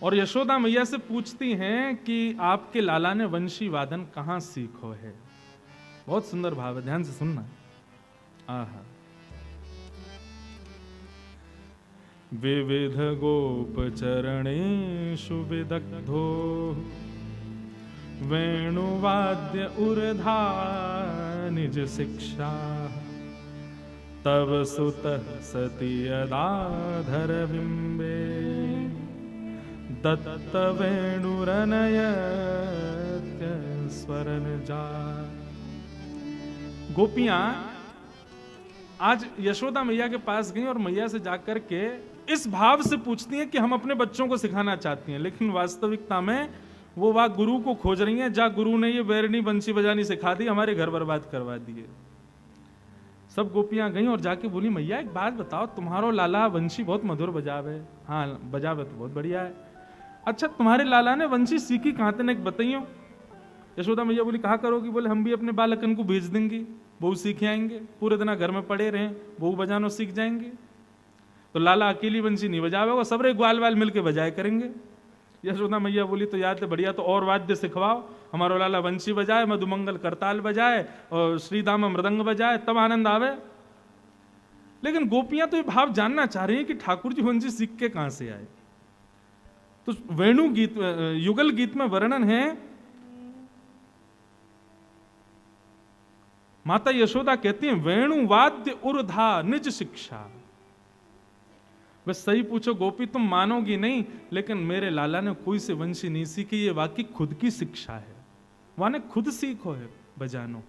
और यशोदा मैया से पूछती हैं कि आपके लाला ने वंशी वादन कहां सीखो है। बहुत सुंदर भाव है, ध्यान से सुनना। आहा। विविध गोप चरणेषु विदग्धो वेणुवाद्य उर्धा निज शिक्षा, तव सुतः सति यदाधर बिंबे दत्त वेणुरनयत्य स्वरन जा। गोपियां आज यशोदा मैया के पास गई और मैया से जाकर के इस भाव से पूछती हैं कि हम अपने बच्चों को सिखाना चाहती हैं, लेकिन वास्तविकता में वो वहां गुरु को खोज रही हैं। जा गुरु ने ये बैरनी बंसी बजानी सिखा दी, हमारे घर बर्बाद करवा दिए। सब गोपियां गई और जाके बोली मैया एक बात बताओ, तुम्हारो लाला वंशी बहुत मधुर बजावे। हाँ बजावे तो बहुत बढ़िया है। अच्छा तुम्हारे लाला ने वंशी सीखी कहां तक बताइयो। यशोदा मैया बोली कहा करोगी? बोले हम भी अपने बालकन को भेज देंगी। बहू सीख आएंगे, पूरे दिन घर में पड़े रहें, बहू बजानो सीख जाएंगे। तो लाला अकेली बंसी नहीं बजावेगा, सबरे ग्वाल वाल मिलके बजाए करेंगे। यशोदा मैया बोली तो याद है बढ़िया, तो और वाद्य सिखवाओ, हमारा लाला बंसी बजाए, मधुमंगल करताल बजाए और श्रीदामा मृदंग बजाए, तब आनंद आवे। लेकिन गोपियां तो ये भाव जानना चाह रही हैं कि ठाकुर जी बंसी सीख के कहां से आए। तो वेणु गीत, युगल गीत में वर्णन है, माता यशोदा कहती हैं वेणु वाद्य उर्धा निज शिक्षा। बस सही पूछो गोपी तुम मानोगी नहीं, लेकिन मेरे लाला ने कोई से वंशी नहीं सीखी, ये वाकई खुद की शिक्षा है, वाने खुद सीखो है बजानो।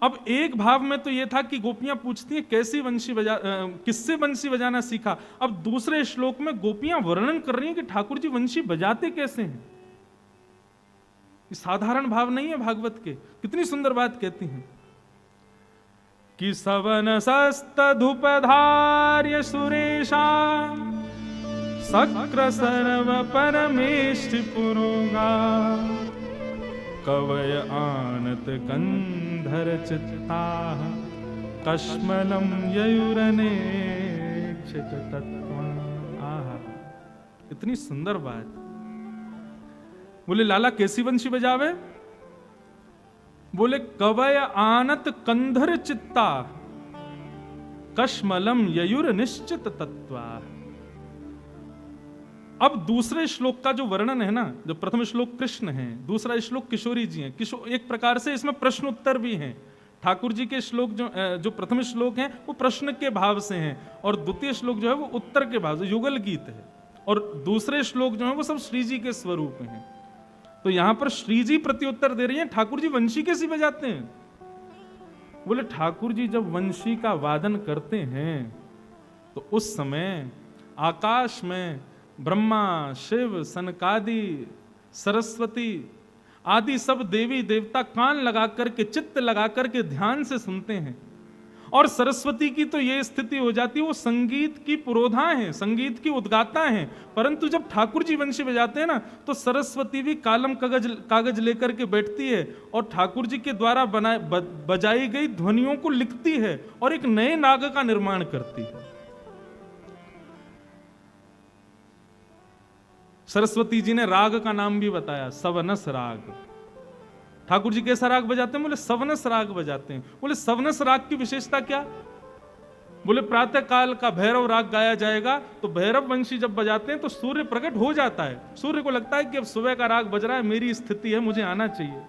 अब एक भाव में तो ये था कि गोपियां पूछती हैं कैसी वंशी किससे वंशी बजाना सीखा। अब दूसरे श्लोक में गोपियां वर्णन कर रही हैं कि ठाकुर जी वंशी बजाते कैसे हैं। ये साधारण भाव नहीं है भागवत के, कितनी सुंदर बात कहती हैं कि सवन सस्तधुपधार्य सुरेशा सक्र सर्व परमेष्टि पुरोगा कवय आनत कंधर चित्ता कश्मलम ययुरने तत्व। आहा, इतनी सुंदर बात। बोले लाला कैसी वंशी बजावे? बोले कवय आनत कंधर चित्ता कश्मलम ययुर निश्चित तत्वा। अब दूसरे श्लोक का जो वर्णन है ना, जो प्रथम श्लोक कृष्ण है, दूसरा श्लोक किशोरी जी हैं। एक प्रकार से इसमें प्रश्न उत्तर भी हैं। ठाकुर जी के श्लोक जो प्रथम श्लोक हैं वो प्रश्न के भाव से हैं, और द्वितीय श्लोक जो है वो उत्तर के भाव से युगल गीत है, और दूसरे श्लोक जो है वो सब श्री जी के स्वरूप हैं। तो यहां पर श्री जी प्रत्युत्तर दे रही हैं ठाकुर जी वंशी कैसी बजाते हैं। बोले ठाकुर जी जब वंशी का वादन करते हैं तो उस समय आकाश में ब्रह्मा, शिव, सनकादि, सरस्वती आदि सब देवी देवता कान लगा करके, चित्त लगा करके ध्यान से सुनते हैं। और सरस्वती की तो ये स्थिति हो जाती है, वो संगीत की पुरोधा हैं, संगीत की उद्गाता हैं। परंतु जब ठाकुर जी वंशी बजाते हैं ना, तो सरस्वती भी कालम कागज लेकर के बैठती है और ठाकुर जी के द्वारा बजाई गई ध्वनियों को लिखती है और एक नए नाग का निर्माण करती है। सरस्वती जी ने राग का नाम भी बताया, सवनस राग। ठाकुर जी कैसा राग बजाते हैं? बोले सवनस राग बजाते हैं। बोले सवनस राग की विशेषता क्या? बोले प्रातः काल का भैरव राग गाया जाएगा, तो भैरव वंशी जब बजाते हैं तो सूर्य प्रकट हो जाता है, सूर्य को लगता है कि अब सुबह का राग बज रहा है, मेरी स्थिति है, मुझे आना चाहिए।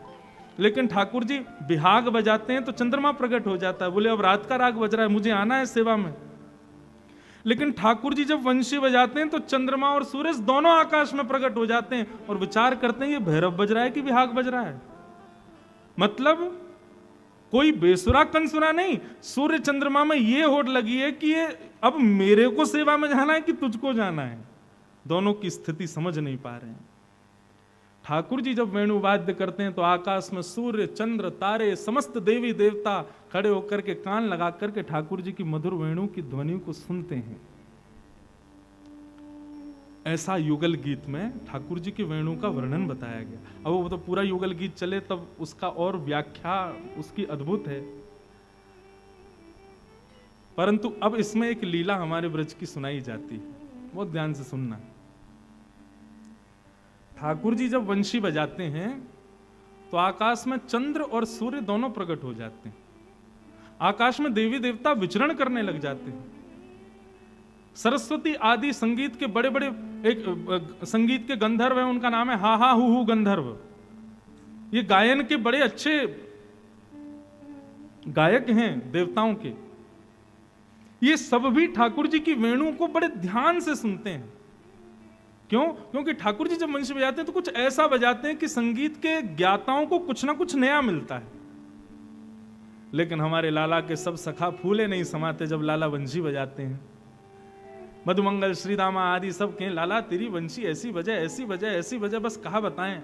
लेकिन ठाकुर जी बिहाग बजाते हैं तो चंद्रमा प्रकट हो जाता है, बोले अब रात का राग बज रहा है, मुझे आना है सेवा में। लेकिन ठाकुर जी जब वंशी बजाते हैं तो चंद्रमा और सूरज दोनों आकाश में प्रकट हो जाते हैं और विचार करते हैं ये भैरव बज रहा है कि बिहाग बज रहा है। मतलब कोई बेसुरा कंसुरा नहीं, सूर्य चंद्रमा में ये होड़ लगी है कि ये अब मेरे को सेवा में जाना है कि तुझको जाना है। दोनों की स्थिति समझ नहीं पा रहे हैं। ठाकुर जी जब वेणु वाद्य करते हैं तो आकाश में सूर्य, चंद्र, तारे, समस्त देवी देवता खड़े होकर के कान लगा करके ठाकुर जी की मधुर वेणु की ध्वनि को सुनते हैं। ऐसा युगल गीत में ठाकुर जी के वेणु का वर्णन बताया गया। अब वो तो पूरा युगल गीत चले तब उसका और व्याख्या उसकी अद्भुत है, परंतु अब इसमें एक लीला हमारे ब्रज की सुनाई जाती है, बहुत ध्यान से सुनना। ठाकुर जी जब वंशी बजाते हैं तो आकाश में चंद्र और सूर्य दोनों प्रकट हो जाते हैं, आकाश में देवी देवता विचरण करने लग जाते हैं। सरस्वती आदि संगीत के बड़े बड़े एक संगीत के गंधर्व हैं, उनका नाम है हा हा हु हु गंधर्व। ये गायन के बड़े अच्छे गायक हैं देवताओं के। ये सब भी ठाकुर जी की वेणु को बड़े ध्यान से सुनते हैं। क्यों? क्योंकि ठाकुर जी जब वंशी बजाते हैं तो कुछ ऐसा बजाते हैं कि संगीत के ज्ञाताओं को कुछ ना कुछ नया मिलता है। लेकिन हमारे लाला के सब सखा फूले नहीं समाते जब लाला वंशी बजाते हैं। मधुमंगल, श्रीदामा आदि सब कहें लाला तेरी वंशी ऐसी बजे, ऐसी बजे, ऐसी बजे, बस कहा बताएं।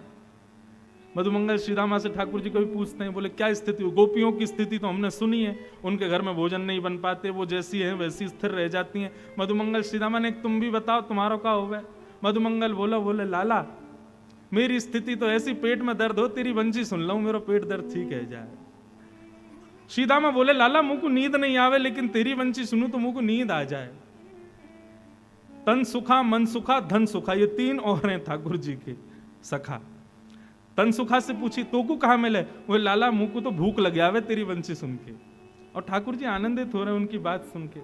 मधुमंगल श्रीदामा से ठाकुर जी को भी पूछते हैं, बोले क्या स्थिति हो? गोपियों की स्थिति तो हमने सुनी है, उनके घर में भोजन नहीं बन पाते, वो जैसी है वैसी स्थिर रह जाती हैं। मधुमंगल श्रीदामा ने तुम भी बताओ तुम्हारा क्या हो गया? मधुमंगल बोले लाला मेरी स्थिति तो ऐसी, पेट में दर्द हो तेरी वंशी सुन लो, मेरा पेट दर्द ठीक है जाए। श्रीदामा बोले लाला मुझको नींद नहीं आवे, लेकिन तेरी वंशी सुनूं तो मुझको नींद आ जाए। तन सुखा, मन सुखा, धन सुखा, ये 3 औरतें ठाकुर जी के सखा। तन सुखा से पूछी तो को कहा मिले, वो लाला मुझको तो भूख लग आवे तेरी वंशी सुन के। और ठाकुर जी आनंदित हो रहे उनकी बात सुन के,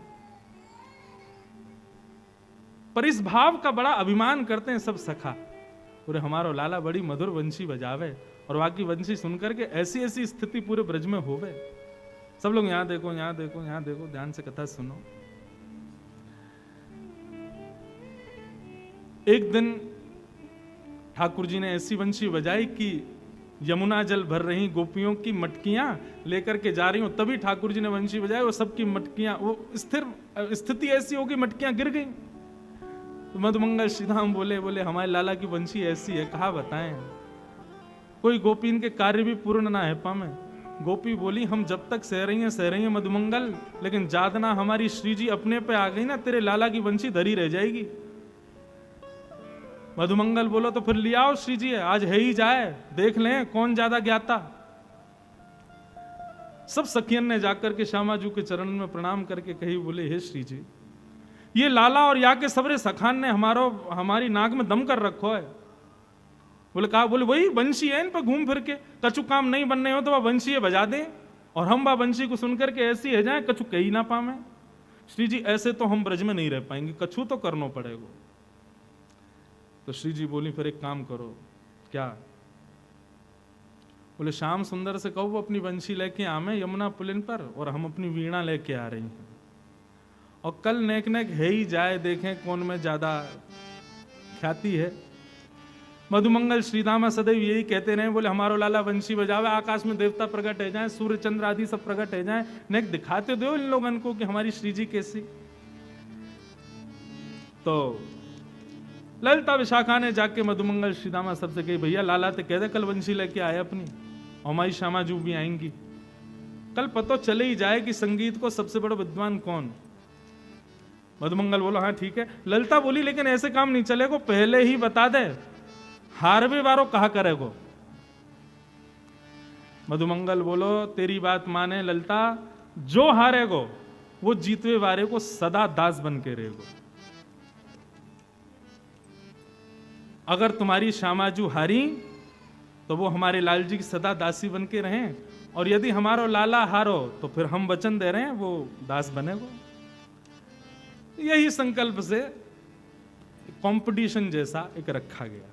पर इस भाव का बड़ा अभिमान करते हैं सब सखा। पूरे हमारो लाला बड़ी मधुर वंशी बजावे, और बाकी वंशी सुनकर के ऐसी ऐसी स्थिति पूरे ब्रज में होवे। सब लोग यहां देखो, यहां देखो, यहां देखो, ध्यान से कथा सुनो। एक दिन ठाकुर जी ने ऐसी वंशी बजाई कि यमुना जल भर रही गोपियों की मटकियां लेकर के जा रही हो, तभी ठाकुर जी ने वंशी बजाई, वो सबकी मटकियां, वो स्थिर स्थिति ऐसी होगी मटकियां गिर गई। तो मधुमंगल श्रीधाम बोले हमारे लाला की वंशी ऐसी है, कहा बताएं, कोई गोपी इनके कार्य भी पूर्ण ना है पामे। गोपी बोली हम जब तक सह रही हैं मधुमंगल, लेकिन जादना हमारी श्री जी अपने पे आ गई ना, तेरे लाला की वंशी धरी रह जाएगी। मधुमंगल बोलो तो फिर लिया आओ श्री जी, आज है ही जाए, देख लें कौन ज्यादा ज्ञाता। सब सखियन ने जाकर के श्यामाजू के चरण में प्रणाम करके कही, बोले हे श्री जी, ये लाला और या के सबरे सखान ने हमारी नाक में दम कर रखो है। बोले कहा, बोले वही वंशी है, इन पर घूम फिर के कछु काम नहीं बनने हो तो वह वंशी बजा दें, और हम वह वंशी को सुनकर के ऐसी है जाए कछु कही ना पावे। श्री जी ऐसे तो हम ब्रज में नहीं रह पाएंगे, कछु तो करना पड़ेगा। तो श्री जी बोली फिर एक काम करो। क्या? बोले श्याम सुंदर से कहो वो अपनी वंशी लेके आवे यमुना पुलिन पर, और हम अपनी वीणा लेके आ रही हैं, और कल नेक नेक है ही जाए, देखें कौन में ज्यादा ख्याति है। मधुमंगल श्रीदामा सदैव यही कहते रहे, बोले हमारो लाला वंशी बजावे, आकाश में देवता प्रकट है जाए, सूर्य चंद्र आदि सब प्रकट है जाए, नेक दिखाते दो इन लोगों को कि हमारी श्री जी कैसी। तो ललिता विशाखा ने जाके मधुमंगल श्रीदामा सबसे कही, भैया लाला तो कहते कल वंशी लेके आए अपनी, और हमारी श्यामाजू भी आएंगी, कल पता चले ही जाए कि संगीत को सबसे बड़ा विद्वान कौन। मधुमंगल बोलो हाँ ठीक है। ललिता बोली लेकिन ऐसे काम नहीं चलेगा, पहले ही बता दे हारवे वारो कहा करेगो। मधुमंगल बोलो तेरी बात माने ललिता, जो हारेगो वो जीतवे वारे को सदा दास बन के रहेगो। अगर तुम्हारी श्यामाजू हारी तो वो हमारे लाल जी की सदा दासी बन के रहें, और यदि हमारो लाला हारो तो फिर हम वचन दे रहे हैं वो दास बनेगो। यही संकल्प से कंपटीशन जैसा एक रखा गया।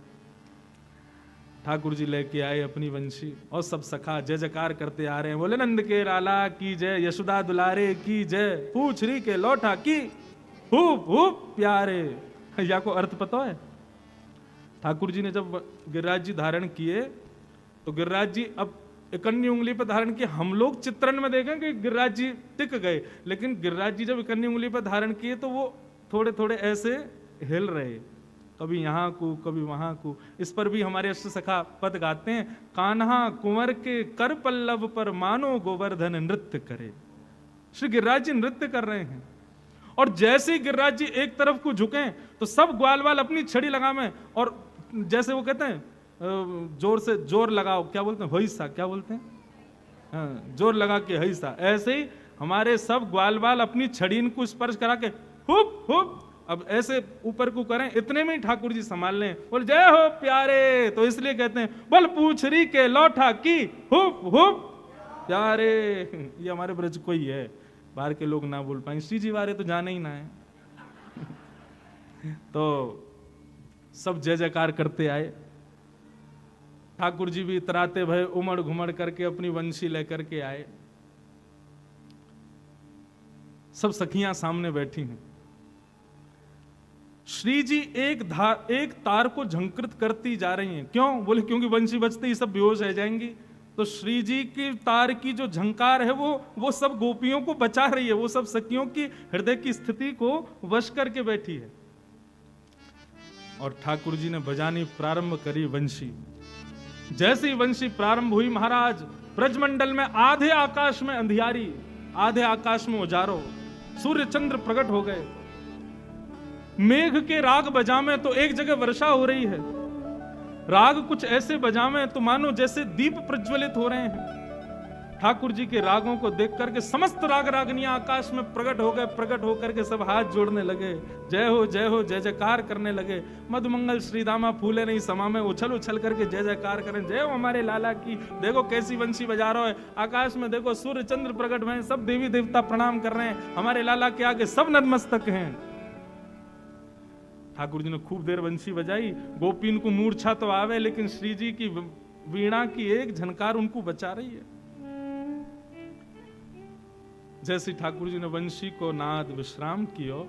ठाकुर जी लेके आए अपनी वंशी, और सब सखा जय जयकार करते आ रहे हैं, बोले नंद के लाला की जय, यशोदा दुलारे की जय, पूछरी के लौटा की खूब खूब प्यारे। या को अर्थ पता है? ठाकुर जी ने जब गिरिराज जी धारण किए तो गिरिराज जी अब इकन्नी उंगली पर धारण किए। हम लोग चित्रण में देखें कि गिरिराज जी टिक गए, लेकिन गिरिराज जी जब इकन्नी उंगली पर धारण किए तो वो थोड़े थोड़े ऐसे हिल रहे, कभी यहाँ को कभी वहां को। इस पर भी हमारे अष्ट सखा पद गाते हैं, कान्हा कुंवर के कर पल्लव पर मानो गोवर्धन नृत्य करे। श्री गिरिराज जी नृत्य कर रहे हैं, और जैसे ही गिरिराज जी एक तरफ को झुके तो सब ग्वाल वाल अपनी छड़ी लगावे, और जैसे वो कहते हैं जोर से जोर लगाओ, क्या बोलते हैं हईसा, क्या बोलते हैं हाँ, जोर लगा के हईसा। ऐसे ही हमारे सब ग्वाल वाल अपनी छड़ी को स्पर्श करा के हुप हुप अब ऐसे ऊपर को करें, इतने में ही ठाकुर जी संभाल लें, बोल जय हो प्यारे। तो इसलिए कहते हैं बोल पूछरी के लौटा की हुप हुप प्यारे। ये हमारे ब्रज को ही है, बाहर के लोग ना बोल पाए, श्री जी वारे तो जाने ही ना है। तो सब जय जयकार करते आए। ठाकुर जी भी इतराते भय उमड़ घुमड़ करके अपनी वंशी लेकर के आए। सब सखियां सामने बैठी हैं। श्री जी एक तार को झंकृत करती जा रही हैं। क्यों? बोले क्योंकि वंशी बजते ही सब बेहोश रह जाएंगी। तो श्री जी की तार की जो झंकार है वो सब गोपियों को बचा रही है, वो सब सखियों की हृदय की स्थिति को वश करके बैठी है। और ठाकुर जी ने बजानी प्रारंभ करी वंशी। जैसे ही वंशी प्रारंभ हुई महाराज, ब्रजमंडल में आधे आकाश में अंधियारी, आधे आकाश में उजारो, सूर्य चंद्र प्रकट हो गए। मेघ के राग बजामे तो एक जगह वर्षा हो रही है, राग कुछ ऐसे बजामे तो मानो जैसे दीप प्रज्वलित हो रहे हैं। ठाकुर जी के रागों को देख करके समस्त राग रागनियां आकाश में प्रकट हो गए। प्रकट होकर के सब हाथ जोड़ने लगे, जय हो जय जयकार करने लगे। मधुमंगल श्री दामा फूले नहीं समा में उछल उछल करके जय जयकार करें, जय हो हमारे लाला की। देखो कैसी वंशी बजा रहा है, आकाश में देखो सूर्य चंद्र प्रकट हुए, सब देवी देवता प्रणाम कर रहे हैं, हमारे लाला के आगे सब नतमस्तक हैं। ठाकुर जी ने खूब देर वंशी बजाई। गोपीन को मूर्छा तो आवे, लेकिन श्री जी की वीणा की एक झनकार उनको बचा रही है। जैसे ठाकुर जी ने वंशी को नाद विश्राम कियो,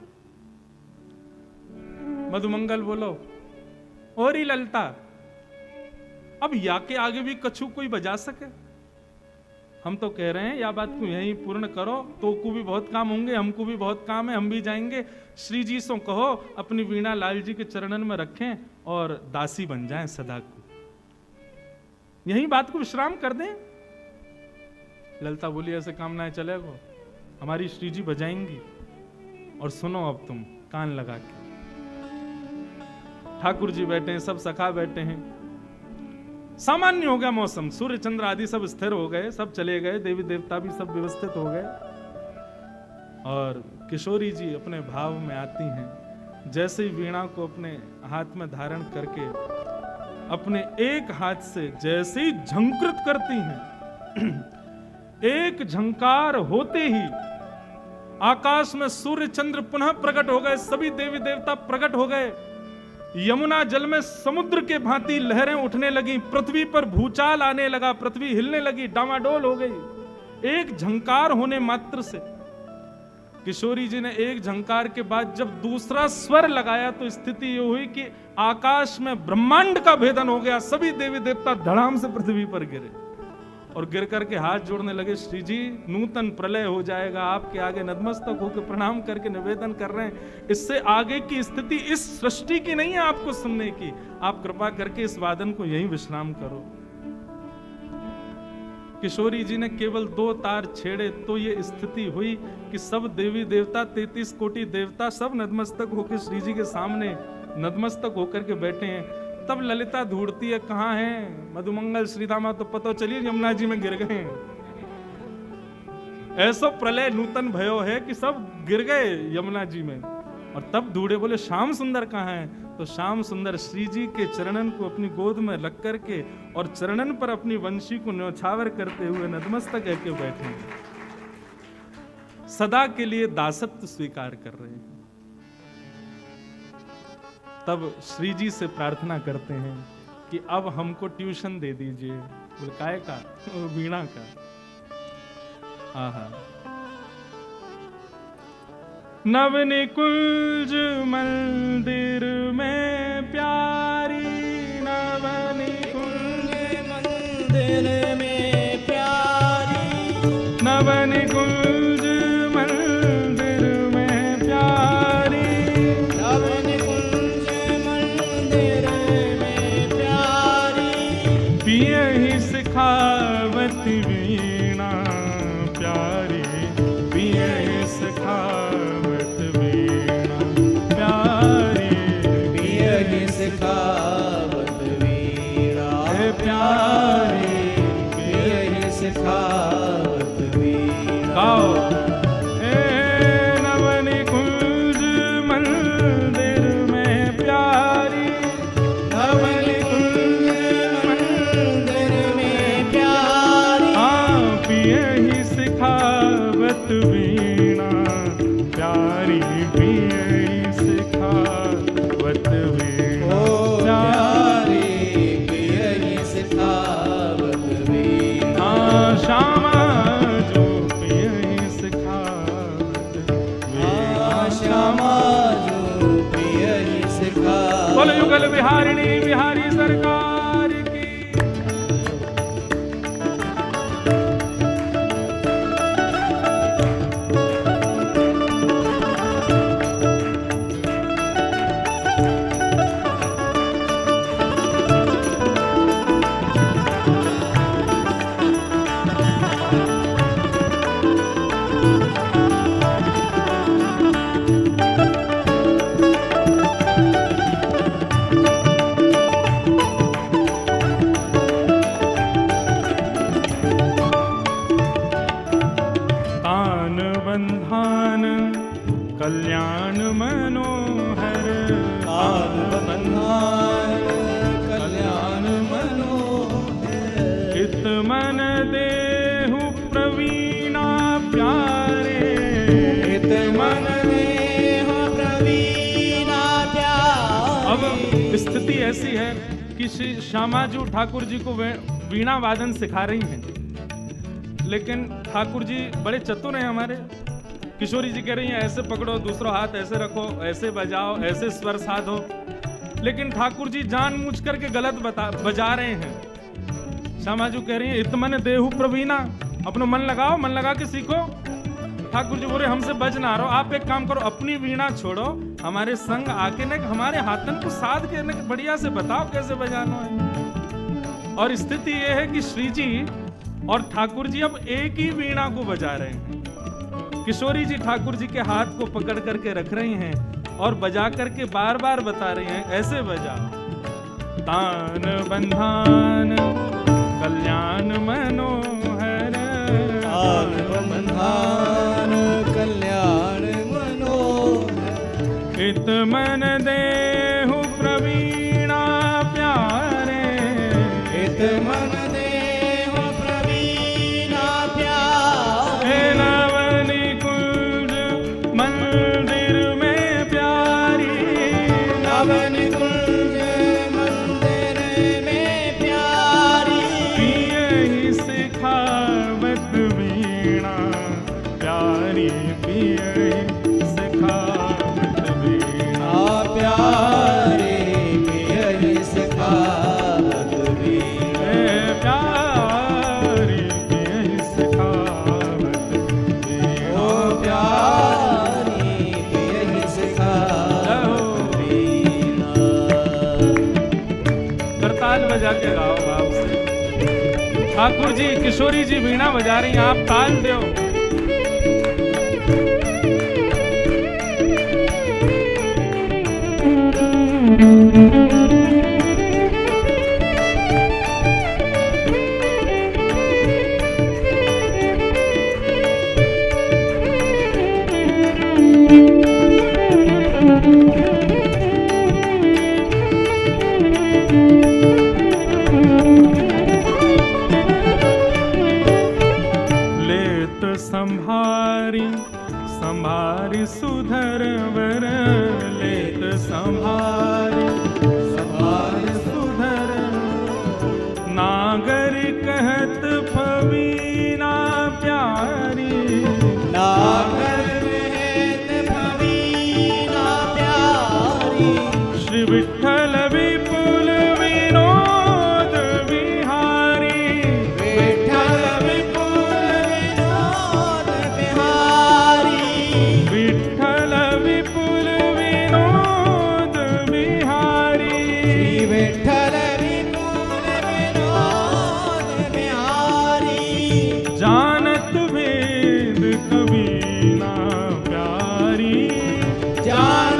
मधुमंगल बोलो और ही ललता, अब या के आगे भी कछु कोई बजा सके? हम तो कह रहे हैं या बात को यहीं पूर्ण करो, तो को भी बहुत काम होंगे, हमको भी बहुत काम है, हम भी जाएंगे। श्री जी से कहो अपनी वीणा लाल जी के चरणन में रखें और दासी बन जाएं सदा को, यही बात को विश्राम कर दें। ललता बोली ऐसे काम ना चलेगा, हमारी श्री जी बजाएंगी और सुनो अब तुम कान लगा के। ठाकुर जी बैठे हैं, सब सखा बैठे हैं। सामान्य हो गया मौसम, सूर्य चंद्र आदि सब स्थिर हो गए, सब चले गए, देवी देवता भी सब व्यवस्थित हो गए। और किशोरी जी अपने भाव में आती हैं। जैसे ही वीणा को अपने हाथ में धारण करके अपने एक हाथ से जैसे ही झंकृत करती हैं, एक झंकार होते ही आकाश में सूर्य चंद्र पुनः प्रकट हो गए, सभी देवी देवता प्रकट हो गए। यमुना जल में समुद्र के भांति लहरें उठने लगी, पृथ्वी पर भूचाल आने लगा, पृथ्वी हिलने लगी, डामाडोल हो गई एक झंकार होने मात्र से। किशोरी जी ने एक झंकार के बाद जब दूसरा स्वर लगाया तो स्थिति ये हुई कि आकाश में ब्रह्मांड का भेदन हो गया, सभी देवी देवता धड़ाम से पृथ्वी पर गिरे और गिर करके हाथ जोड़ने लगे। श्री जी नूतन प्रलय हो जाएगा, आपके आगे नतमस्तक होकर प्रणाम करके निवेदन कर रहे हैं। इससे आगे की स्थिति इस सृष्टि की नहीं है आपको सुनने की, आप कृपा करके इस वादन को यहीं विश्राम करो। किशोरी जी ने केवल 2 तार छेड़े तो ये स्थिति हुई कि सब देवी देवता 33 कोटि देवता सब नतमस्तक होकर श्री जी के सामने नतमस्तक होकर के बैठे हैं। तब ललिता ढूंढती है कहाँ है मधुमंगल श्रीदामा, तो पता चलिए यमुना जी में गिर गए हैं। ऐसा प्रलय नूतन भयो है कि सब गिर गए यमुना जी में। और तब ढूंढे, बोले श्याम सुंदर कहाँ है? तो श्याम सुंदर श्री जी के चरणन को अपनी गोद में रख करके और चरणन पर अपनी वंशी को न्योछावर करते हुए नतमस्तक करके बैठे हैं, सदा के लिए दासत्व स्वीकार कर रहे हैं। तब श्री जी से प्रार्थना करते हैं कि अब हमको ट्यूशन दे दीजिए। बोले काय का? वीणा का। आहा। नवनिकुंज मंदिर में प्यारी, नवनिकुंज मंदिर में प्यारी, नवनिकुंज मंदिर में प्यारी, नवनिकुंज मंदिर में प्यारी, पियहि सिखावत वीणा प्यारी, पियहि सिखावत वीणा प्यारी, पियहि सिखावत वीणा प्यारी, पियहि सिखावत वीणा। गाओ। नवनिकुंज मंदिर में प्यारी, नवनिकुंज मंदिर में प्यारी, पियहि सिखावत वीणा प्यारी, पियहि सिखावत वीणा प्यारी, पियहि सिखावत वीणा। श्यामा जो पियहि सिखावत वीणा, श्यामा जो पियहि सिखावत। बोलो युगल बिहारिणी बिहारी सरकार की। कल्याण मनोहर तान बंधान कल्याण मनोहर हित मन देहु प्रवीणा प्यारे हित मन देह प्रवीणा प्यारे। अब स्थिति ऐसी है कि श्री श्यामाजू ठाकुर जी को वीणा वादन सिखा रही हैं, लेकिन ठाकुर जी बड़े चतुर हैं हमारे। किशोरी जी कह रही हैं ऐसे पकड़ो, दूसरा हाथ ऐसे रखो, ऐसे बजाओ, ऐसे स्वर साधो, लेकिन ठाकुर जी जानबूझ करके गलत बजा रहे हैं। श्यामाजू कह रही हैं इतमन देहु प्रवीणा, अपना मन लगाओ, मन लगा के सीखो। ठाकुर जी बोले हमसे बज ना रहो, आप एक काम करो, अपनी वीणा छोड़ो, हमारे संग आके न हमारे हाथन को साध के न बढ़िया से बताओ कैसे बजाना है। और स्थिति यह है कि श्री जी और ठाकुर जी अब एक ही वीणा को बजा रहे हैं। किशोरी जी ठाकुर जी के हाथ को पकड़ करके रख रही हैं और बजा करके बार बार बता रही हैं ऐसे बजाओ। तान बंधान कल्याण मनोहर तान बंधान कल्याण मनोहर हित मन देहु प्रवीणा प्यारे हित मन देह प्रवीणा प्यारे। नवनी कुंज मंदिर में प्यारी नवन कुंज मंदिर में प्यारी पियहि सिखावत वीणा प्यारी पियहि सिखावत वीणा प्यारे पियहि सिखावत वीणा प्यारी पियहि सिखावत वीणा प्यारी पियहि सिखावत वीणा। करताल बजा के गाओ भाव से। ठाकुर जी किशोरी जी वीणा बजा रही हैं, आप ताल दो। संभारी संभारी सुधर वर लेत संभारी संभारी सुधर नागर कहत फवीना प्यारी नागर कहत फवीना प्यारी श्री विठ्ठल विपुल विनोद बिहारी विठ्ठल विपुल विनोद बिहारी विठ्ठल विपुल विनोद बिहारी श्री विठ्ठल विपुल विनोद बिहारी जानत भेद कबीना प्यारी जान